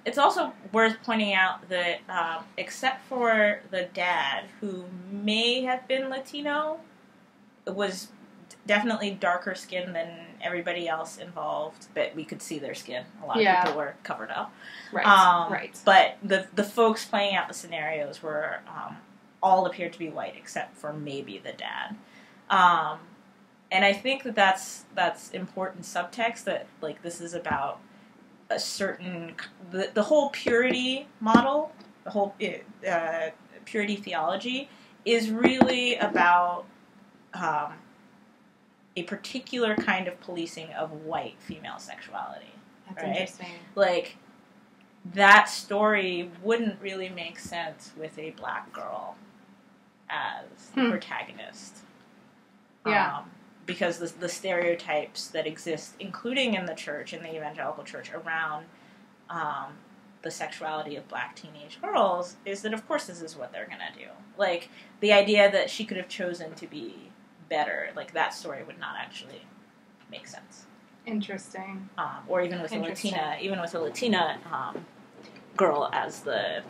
S2: it's also worth pointing out that, except for the dad, who may have been Latino, was definitely darker skin than everybody else involved, but we could see their skin. A lot of people were covered up.
S1: Right.
S2: But the folks playing out the scenarios were all appeared to be white, except for maybe the dad. And I think that's important subtext, that like this is about a certain the whole purity model, the whole purity theology is really about a particular kind of policing of white female sexuality.
S1: That's interesting.
S2: Like, that story wouldn't really make sense with a black girl as the protagonist.
S1: Yeah.
S2: Because the stereotypes that exist, including in the church, in the evangelical church, around the sexuality of black teenage girls, is that, of course, this is what they're going to do. Like, the idea that she could have chosen to be better, like, that story would not actually make sense.
S1: Interesting.
S2: Or even with a Latina girl as the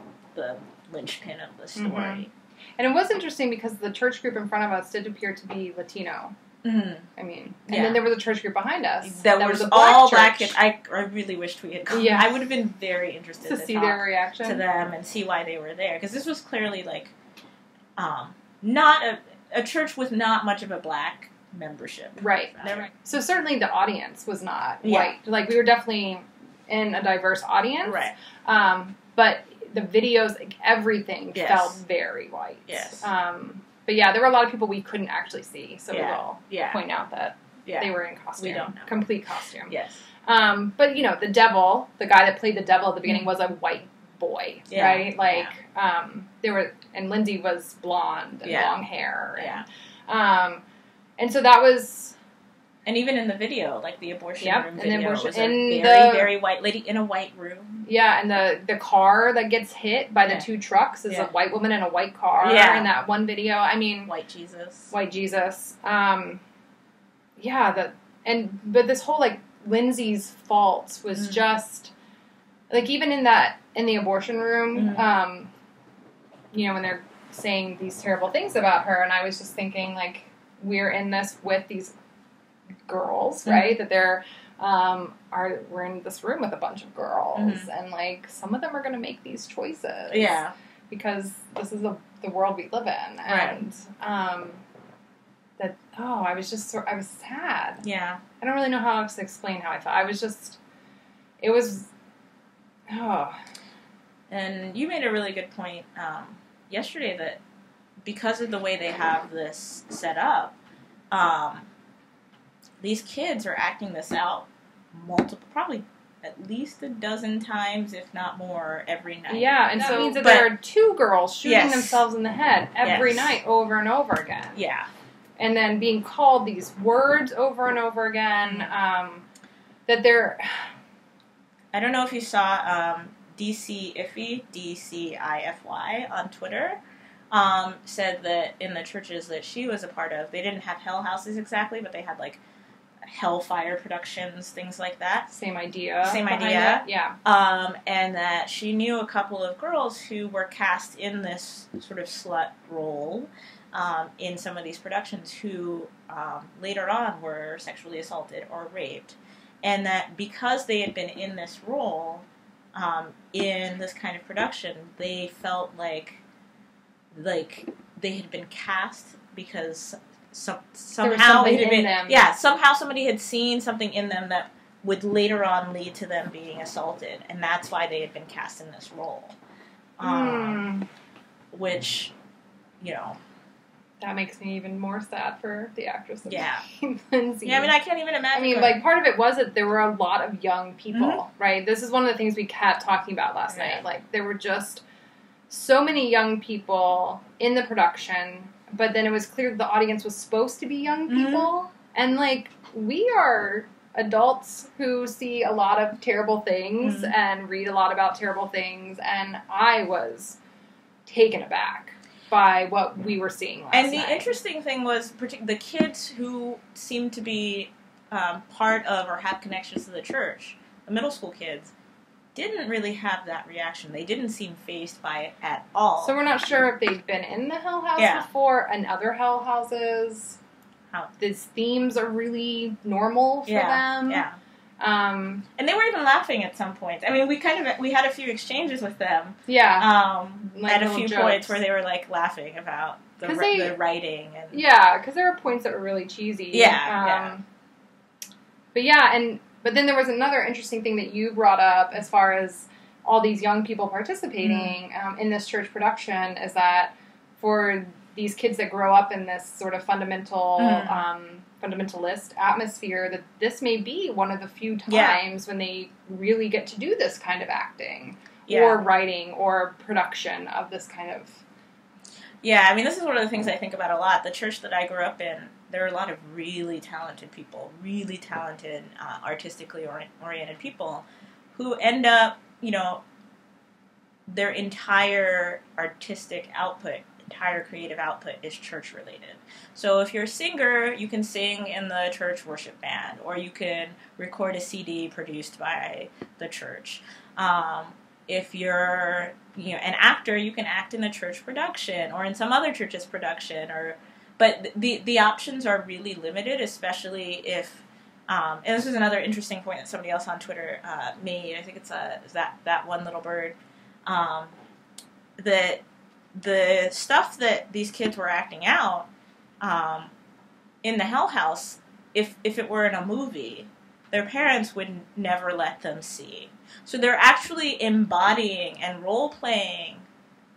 S2: linchpin of the story.
S1: And it was interesting because the church group in front of us did appear to be Latino. I mean, and then there was a church group behind us
S2: that was
S1: a
S2: all
S1: black
S2: kids. I really wished we had gone.
S1: Yeah.
S2: I would have been very interested
S1: to see their reaction
S2: to them and see why they were there, because this was clearly like not a church with not much of a black membership.
S1: Right. So certainly the audience was not white. Like, we were definitely in a diverse audience.
S2: Right.
S1: But the videos, like, everything felt very white.
S2: Yes.
S1: But yeah, there were a lot of people we couldn't actually see, so we will point out that they were in costume.
S2: We don't know.
S1: Complete costume.
S2: Yes.
S1: But, you know, the devil, the guy that played the devil at the beginning was a white boy, right? Like, there were, and Lindsay was blonde and long hair. And so that was...
S2: And even in the video, like the abortion room video, was a very white lady in a white room.
S1: Yeah, and the car that gets hit by the 2 trucks is a white woman in a white car in that one video. I mean...
S2: White Jesus.
S1: White Jesus. The but this whole, like, Lindsay's fault was just, like, even in the abortion room, you know, when they're saying these terrible things about her, and I was just thinking, like, we're in this with these girls, right? That they're, we're in this room with a bunch of girls, and, like, some of them are going to make these choices.
S2: Yeah.
S1: Because this is the world we live in. And, I was sad.
S2: Yeah.
S1: I don't really know how else to explain how I felt.
S2: And you made a really good point yesterday that because of the way they have this set up, these kids are acting this out probably at least a dozen times, if not more, every night.
S1: Yeah, and that means that there are two girls shooting themselves in the head every night over and over again.
S2: Yeah.
S1: And then being called these words over and over again, that they're...
S2: I don't know if you saw DC Iffy, DCIFY, on Twitter, said that in the churches that she was a part of, they didn't have hell houses exactly, but they had, like, hellfire productions, things like that.
S1: Same idea.
S2: Yeah. And that she knew a couple of girls who were cast in this sort of slut role in some of these productions who later on were sexually assaulted or raped. And that because they had been in this role, in this kind of production, they felt like they had been cast because somehow they had been, somehow somebody had seen something in them that would later on lead to them being assaulted, and that's why they had been cast in this role. Which, you know,
S1: that makes me even more sad for the actress of
S2: Lindsay. Yeah, I mean, I can't even imagine.
S1: I mean, like, part of it was that there were a lot of young people, right? This is one of the things we kept talking about last night. Like, there were just so many young people in the production, but then it was clear that the audience was supposed to be young people. And, like, we are adults who see a lot of terrible things and read a lot about terrible things, and I was taken aback by what we were seeing last night.
S2: And the interesting thing was the kids who seemed to be part of or have connections to the church, the middle school kids, didn't really have that reaction. They didn't seem fazed by it at all.
S1: So we're not sure if they've been in the hell house before and other hell houses. These themes are really normal for them.
S2: Yeah. And they were even laughing at some points. I mean, we had a few exchanges with them.
S1: Yeah.
S2: Like at a few points where they were like laughing about the writing and
S1: because there were points that were really cheesy. But then there was another interesting thing that you brought up as far as all these young people participating in this church production is that for these kids that grow up in this sort of fundamentalist atmosphere, that this may be one of the few times when they really get to do this kind of acting or writing or production of this kind of...
S2: Yeah, I mean, this is one of the things I think about a lot. The church that I grew up in, there are a lot of really talented people, really talented, artistically oriented people who end up, you know, their entire artistic output, entire creative output is church related. So if you're a singer, you can sing in the church worship band, or you can record a CD produced by the church. If you're, you know, an actor, you can act in a church production or in some other church's production. But the options are really limited, especially if. And this is another interesting point that somebody else on Twitter made. I think it's that one little bird. That the stuff that these kids were acting out in the Hell House, if it were in a movie, their parents would never let them see. So they're actually embodying and role-playing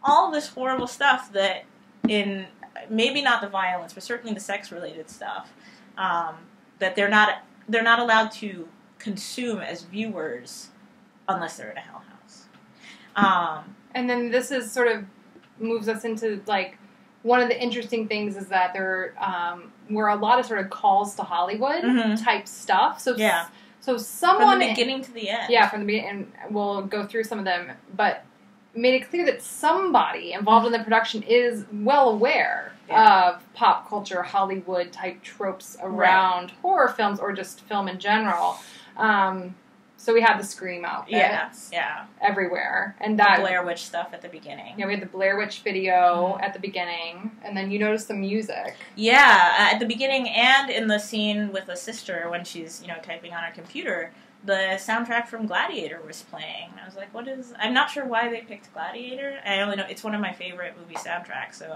S2: all this horrible stuff that in, maybe not the violence, but certainly the sex-related stuff, that they're not allowed to consume as viewers unless they're in a Hell House.
S1: And then this is sort of moves us into, like, one of the interesting things is that there were a lot of sort of calls to Hollywood type stuff. So so someone...
S2: From the beginning to the end.
S1: Yeah, from the beginning. And we'll go through some of them. But made it clear that somebody involved in the production is well aware of pop culture, Hollywood type tropes around horror films or just film in general. So we had the Scream outfits everywhere. And that
S2: the Blair Witch stuff at the beginning.
S1: Yeah, we had the Blair Witch video at the beginning. And then you noticed the music.
S2: Yeah, at the beginning and in the scene with the sister when she's, typing on her computer, the soundtrack from Gladiator was playing. I was like, I'm not sure why they picked Gladiator. I only know it's one of my favorite movie soundtracks, so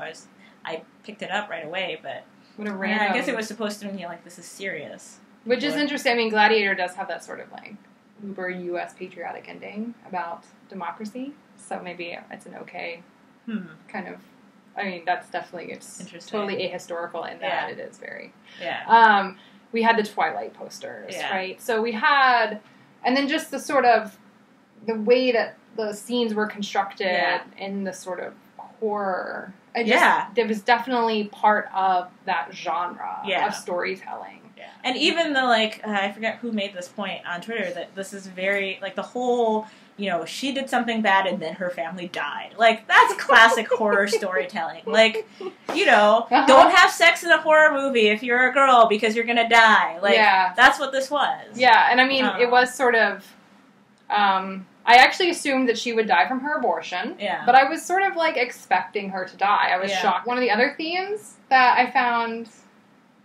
S2: I picked it up right away, but
S1: what a random...
S2: I guess it was supposed to be like, this is serious.
S1: Which is interesting. I mean, Gladiator does have that sort of like uber U.S. patriotic ending about democracy, so maybe it's an okay kind of... I mean, that's definitely... It's totally ahistorical in that it is very...
S2: Yeah.
S1: We had the Twilight posters, right? So we had... And then just the sort of... The way that the scenes were constructed in the sort of horror... It was definitely part of that genre of storytelling.
S2: Yeah. And even the, I forget who made this point on Twitter, that this is very, the whole, she did something bad and then her family died. That's classic horror storytelling. Don't have sex in a horror movie if you're a girl because you're gonna die. That's what this was.
S1: Yeah, and I mean, it was sort of, I actually assumed that she would die from her abortion. Yeah. But I was sort of, expecting her to die. I was shocked. One of the other themes that I found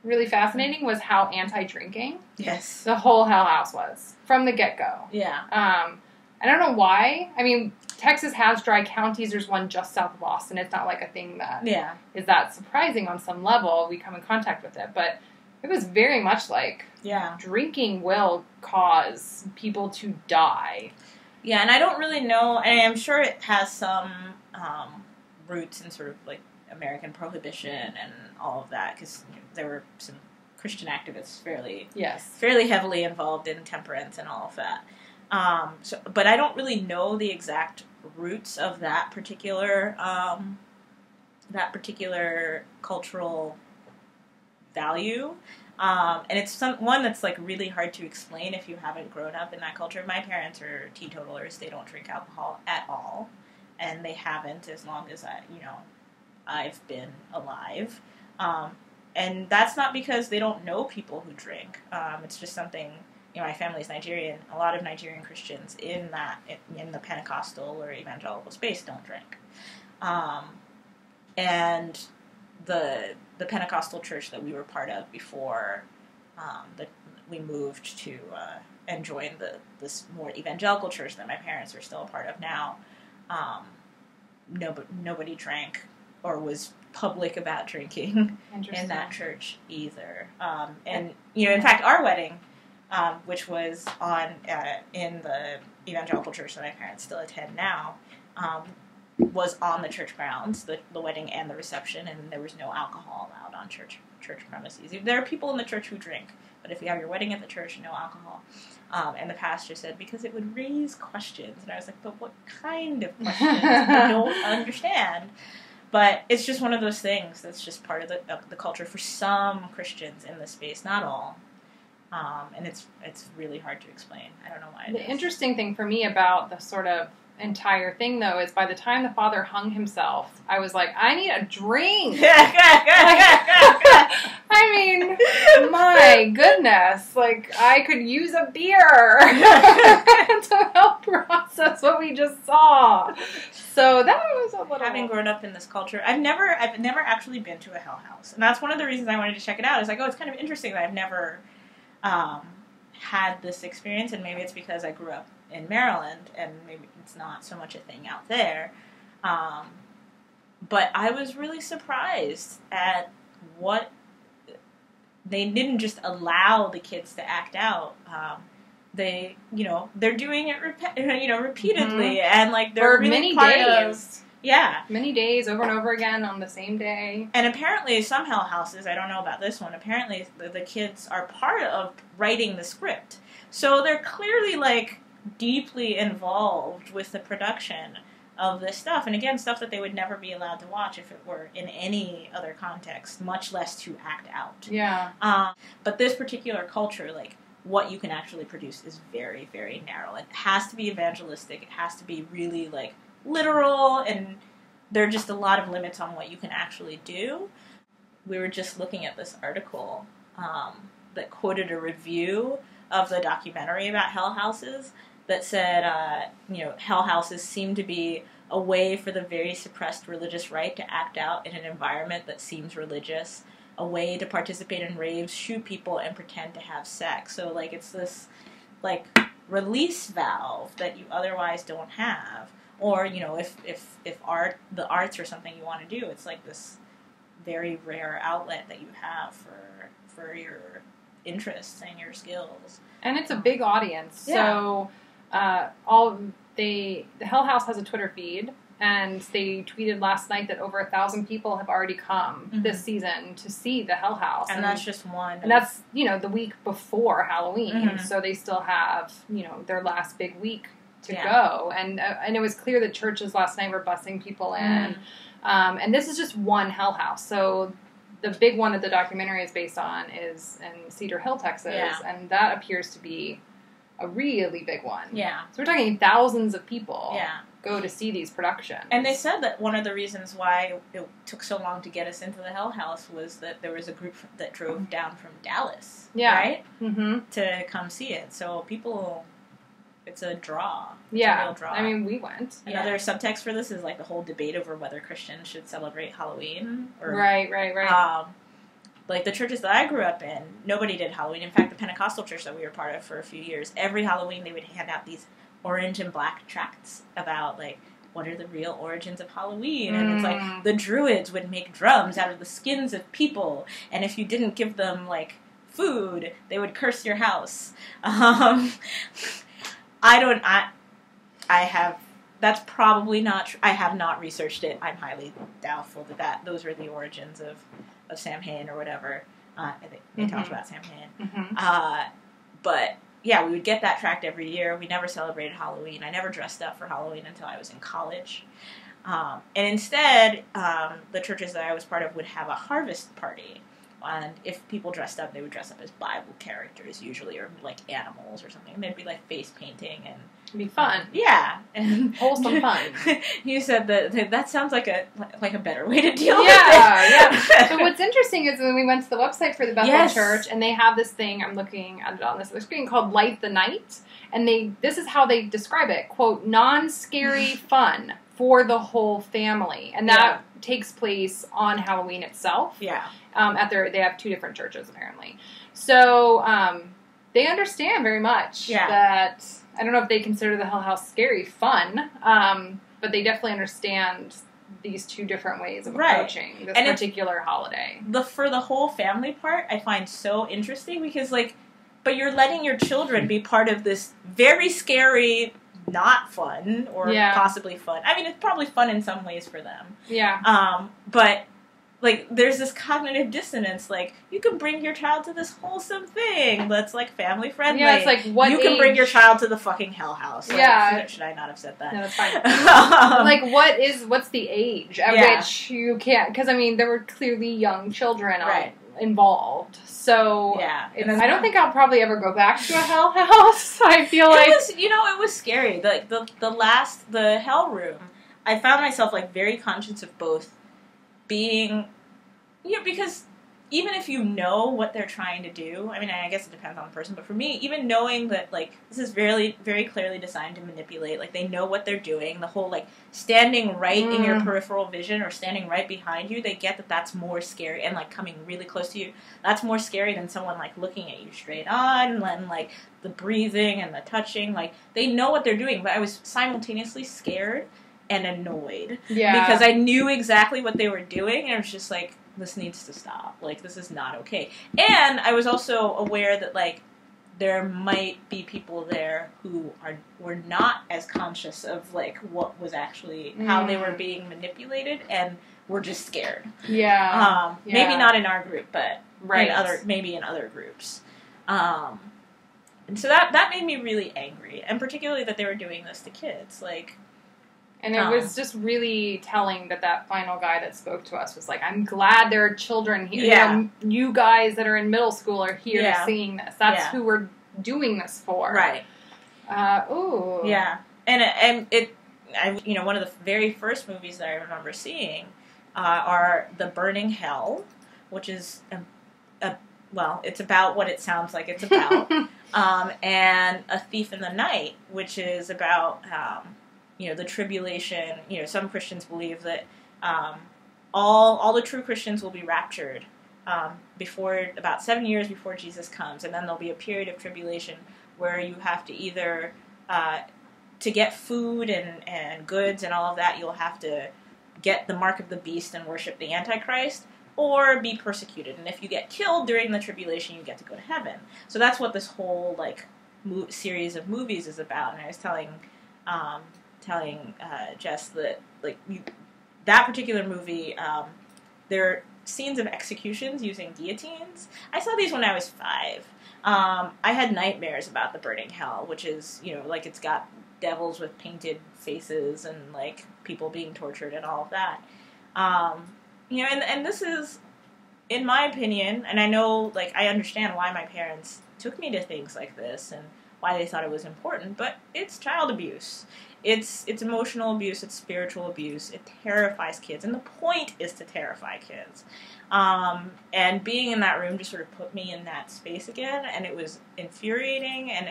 S1: really fascinating was how anti-drinking the whole Hell House was. From the get-go. Yeah. I don't know why. I mean, Texas has dry counties. There's one just south of Austin. It's not a thing that is that surprising on some level. We come in contact with it. But it was very much drinking will cause people to die.
S2: Yeah, and I don't really know, and I'm sure it has some roots in sort of American prohibition and all of that, because there were some Christian activists fairly heavily involved in temperance and all of that. But I don't really know the exact roots of that particular cultural value. And it's one that's one that's hard to explain if you haven't grown up in that culture. My parents are teetotalers; they don't drink alcohol at all, and they haven't as long as I've been alive. And that's not because they don't know people who drink. It's just something. My family's Nigerian. A lot of Nigerian Christians in the Pentecostal or evangelical space don't drink, and the Pentecostal church that we were part of before we moved to and joined this more evangelical church that my parents are still a part of now. Nobody drank or was public about drinking in that church either. And in fact, our wedding, which was in the evangelical church that my parents still attend now, was on the church grounds, the wedding and the reception, and there was no alcohol allowed on church premises. There are people in the church who drink, but if you have your wedding at the church, no alcohol. And the pastor said, because it would raise questions. And I was like, but what kind of questions? I don't understand. But it's just one of those things that's just part of the culture for some Christians in this space, not all. And it's really hard to explain. I don't know why.
S1: The interesting thing for me about the sort of entire thing, though, is by the time the father hung himself, I was like, I need a drink. I mean, my goodness, I could use a beer to help process what we just saw. So that was a little...
S2: Having grown up in this culture, I've never actually been to a Hell House, and that's one of the reasons I wanted to check it out. It's it's kind of interesting that I've never had this experience, and maybe it's because I grew up in Maryland, and maybe it's not so much a thing out there. But I was really surprised at what they didn't just allow the kids to act out. They're doing it repeatedly, and they're
S1: for
S2: really
S1: many
S2: part
S1: days.
S2: Of
S1: many days over and over again on the same day.
S2: And apparently, some Hell Houses, I don't know about this one. Apparently, the kids are part of writing the script, so they're clearly deeply involved with the production of this stuff. And again, stuff that they would never be allowed to watch if it were in any other context, much less to act out.
S1: Yeah.
S2: But this particular culture, what you can actually produce is very, very narrow. It has to be evangelistic. It has to be really, literal, and there are just a lot of limits on what you can actually do. We were just looking at this article that quoted a review of the documentary about hell houses that said, hell houses seem to be a way for the very suppressed religious right to act out in an environment that seems religious, a way to participate in raves, shoot people, and pretend to have sex. So, like, it's this, like, release valve that you otherwise don't have. Or, you know, if the arts are something you want to do, it's like this very rare outlet that you have for your interests and your skills.
S1: And it's a big audience.
S2: Yeah.
S1: So the Hell House has a Twitter feed, and they tweeted last night that over 1,000 people have already come this season to see the Hell House.
S2: And that's just one.
S1: And that's, the week before Halloween. So they still have, their last big week to go. And it was clear that churches last night were busing people in. And this is just one Hell House. So the big one that the documentary is based on is in Cedar Hill, Texas.
S2: Yeah.
S1: And that appears to be a really big one.
S2: Yeah.
S1: So we're talking thousands of people go to see these productions.
S2: And they said that one of the reasons why it took so long to get us into the Hell House was that there was a group that drove down from Dallas, right? To come see it. So people, it's a draw. It's a real draw.
S1: I mean, we went.
S2: Another subtext for this is like the whole debate over whether Christians should celebrate Halloween.
S1: Right.
S2: Like, the churches that I grew up in, nobody did Halloween. In fact, the Pentecostal church that we were part of for a few years, every Halloween they would hand out these orange and black tracts about, like, what are the real origins of Halloween? And it's like, the Druids would make drums out of the skins of people, and if you didn't give them, like, food, they would curse your house. That's probably not true. I have not researched it. I'm highly doubtful that those are the origins of Sam Hain or whatever. They talked about Sam Hain. But, yeah, we would get that tract every year. We never celebrated Halloween. I never dressed up for Halloween until I was in college. And instead, the churches that I was part of would have a harvest party. And if people dressed up, they would dress up as Bible characters, usually, or, like, animals or something. And there'd be, like, face painting and...
S1: It'd be fun.
S2: And
S1: wholesome fun.
S2: You said that sounds like a better way to deal with it.
S1: Yeah. So what's interesting is when we went to the website for the Bethel Church, and they have this thing, I'm looking at it on this screen, called Light the Night. And this is how they describe it, quote, non-scary fun for the whole family. And that takes place on Halloween itself.
S2: Yeah.
S1: They have two different churches, apparently. So, they understand very much that, I don't know if they consider the Hell House scary fun, but they definitely understand these two different ways of approaching this particular holiday.
S2: For the whole family part, I find so interesting because, like, but you're letting your children be part of this very scary, not fun, or possibly fun. I mean, it's probably fun in some ways for them.
S1: Yeah.
S2: But, like, there's this cognitive dissonance, like, you can bring your child to this wholesome thing that's, like, family-friendly.
S1: Yeah, it's like, what
S2: You can bring your child to the fucking Hell House. Like, should I not have said that?
S1: No, that's fine. Like, what's the age at which you can't... Because, I mean, there were clearly young children involved. So, I don't think I'll probably ever go back to a Hell House. I feel like...
S2: It was scary. The Hell Room, I found myself, like, very conscious of both being, because even if you know what they're trying to do, I mean, I guess it depends on the person, but for me, even knowing that, like, this is very, very clearly designed to manipulate, like, they know what they're doing, the whole, like, standing right in your peripheral vision or standing right behind you, they get that that's more scary, and, like, coming really close to you, that's more scary than someone, like, looking at you straight on, and, like, the breathing and the touching, like, they know what they're doing, but I was simultaneously scared and annoyed.
S1: Yeah.
S2: Because I knew exactly what they were doing, and I was just like, this needs to stop. Like, this is not okay. And I was also aware that, like, there might be people there who were not as conscious of, like, what was actually, how they were being manipulated, and were just scared.
S1: Yeah.
S2: Maybe not in our group, but maybe in other groups. And so that made me really angry, and particularly that they were doing this to kids, like...
S1: And it was just really telling that final guy that spoke to us was like, I'm glad there are children here.
S2: Yeah.
S1: You guys that are in middle school are here seeing this. That's who we're doing this for.
S2: Right.
S1: Ooh.
S2: Yeah. And it one of the very first movies that I remember seeing are The Burning Hell, which is well, it's about what it sounds like it's about, and A Thief in the Night, which is about the tribulation. Some Christians believe that all the true Christians will be raptured before about 7 years before Jesus comes, and then there'll be a period of tribulation where you have to either to get food and goods and all of that, you'll have to get the mark of the beast and worship the Antichrist, or be persecuted. And if you get killed during the tribulation, you get to go to heaven. So that's what this whole series of movies is about. And I was telling Jess that that particular movie, there are scenes of executions using guillotines. I saw these when I was 5. I had nightmares about the burning hell, which is it's got devils with painted faces and people being tortured and all of that. And this is, in my opinion, and I know, I understand why my parents took me to things like this and why they thought it was important, but it's child abuse. It's emotional abuse, it's spiritual abuse, it terrifies kids, and the point is to terrify kids. And being in that room just sort of put me in that space again, and it was infuriating, and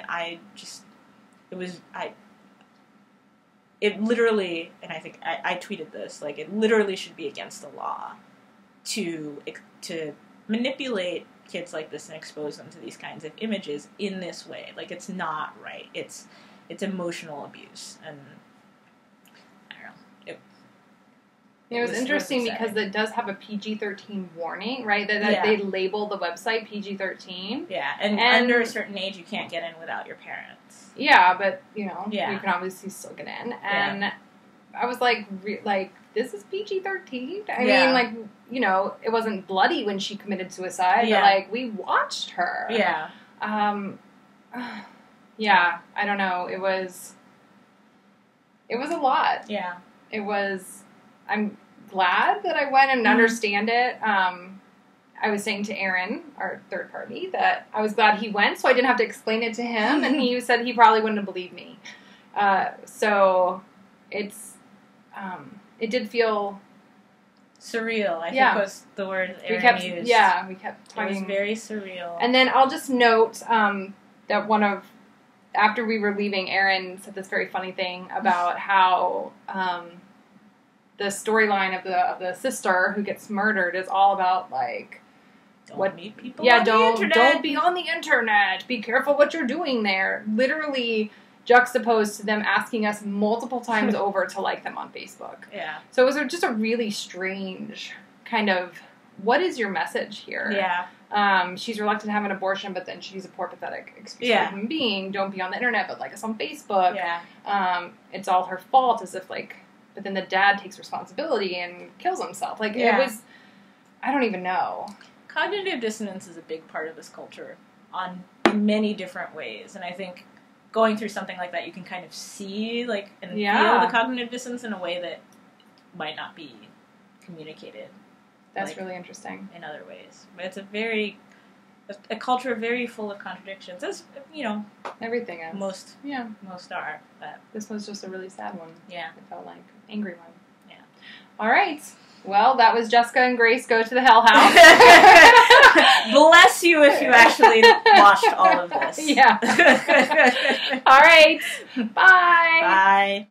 S2: it literally, and I think I tweeted this, it literally should be against the law to manipulate kids like this and expose them to these kinds of images in this way. It's not right. It's emotional abuse, and I don't know.
S1: It was interesting because it does have a PG-13 warning, right? That they label the website PG-13.
S2: Yeah, and under a certain age, you can't get in without your parents.
S1: Yeah, but, you can obviously still get in. And I was like, this is PG-13? I mean, it wasn't bloody when she committed suicide, but, we watched her.
S2: Yeah.
S1: Yeah, I don't know. It was a lot.
S2: Yeah.
S1: It was, I'm glad that I went and understand it. I was saying to Aaron, our third party, that I was glad he went so I didn't have to explain it to him, and he said he probably wouldn't have believed me. So it's, it did feel
S2: surreal, I think was the word Aaron used.
S1: Yeah, we kept talking.
S2: It was very surreal.
S1: And then I'll just note that after we were leaving, Aaron said this very funny thing about how the storyline of the sister who gets murdered is all about
S2: don't meet people on the internet.
S1: Don't be on the internet. Be careful what you're doing there. Literally juxtaposed to them asking us multiple times over to like them on Facebook.
S2: Yeah.
S1: So it was just a really strange kind of, what is your message here?
S2: Yeah.
S1: She's reluctant to have an abortion, but then she's a poor, pathetic excuse for a human being. Don't be on the internet, but like us on Facebook.
S2: Yeah.
S1: It's all her fault, as if but then the dad takes responsibility and kills himself. It was, I don't even know.
S2: Cognitive dissonance is a big part of this culture in many different ways, and I think going through something like that, you can kind of see, and feel the cognitive dissonance in a way that might not be communicated.
S1: That's really interesting.
S2: In other ways. But it's a culture very full of contradictions. As,
S1: everything is.
S2: Most are. But
S1: this was just a really sad one.
S2: Yeah.
S1: It felt like angry one.
S2: Yeah.
S1: All right. Well, that was Jessica and Grace Go to the Hell House.
S2: Bless you if you actually watched all of this.
S1: Yeah. All right. Bye.
S2: Bye.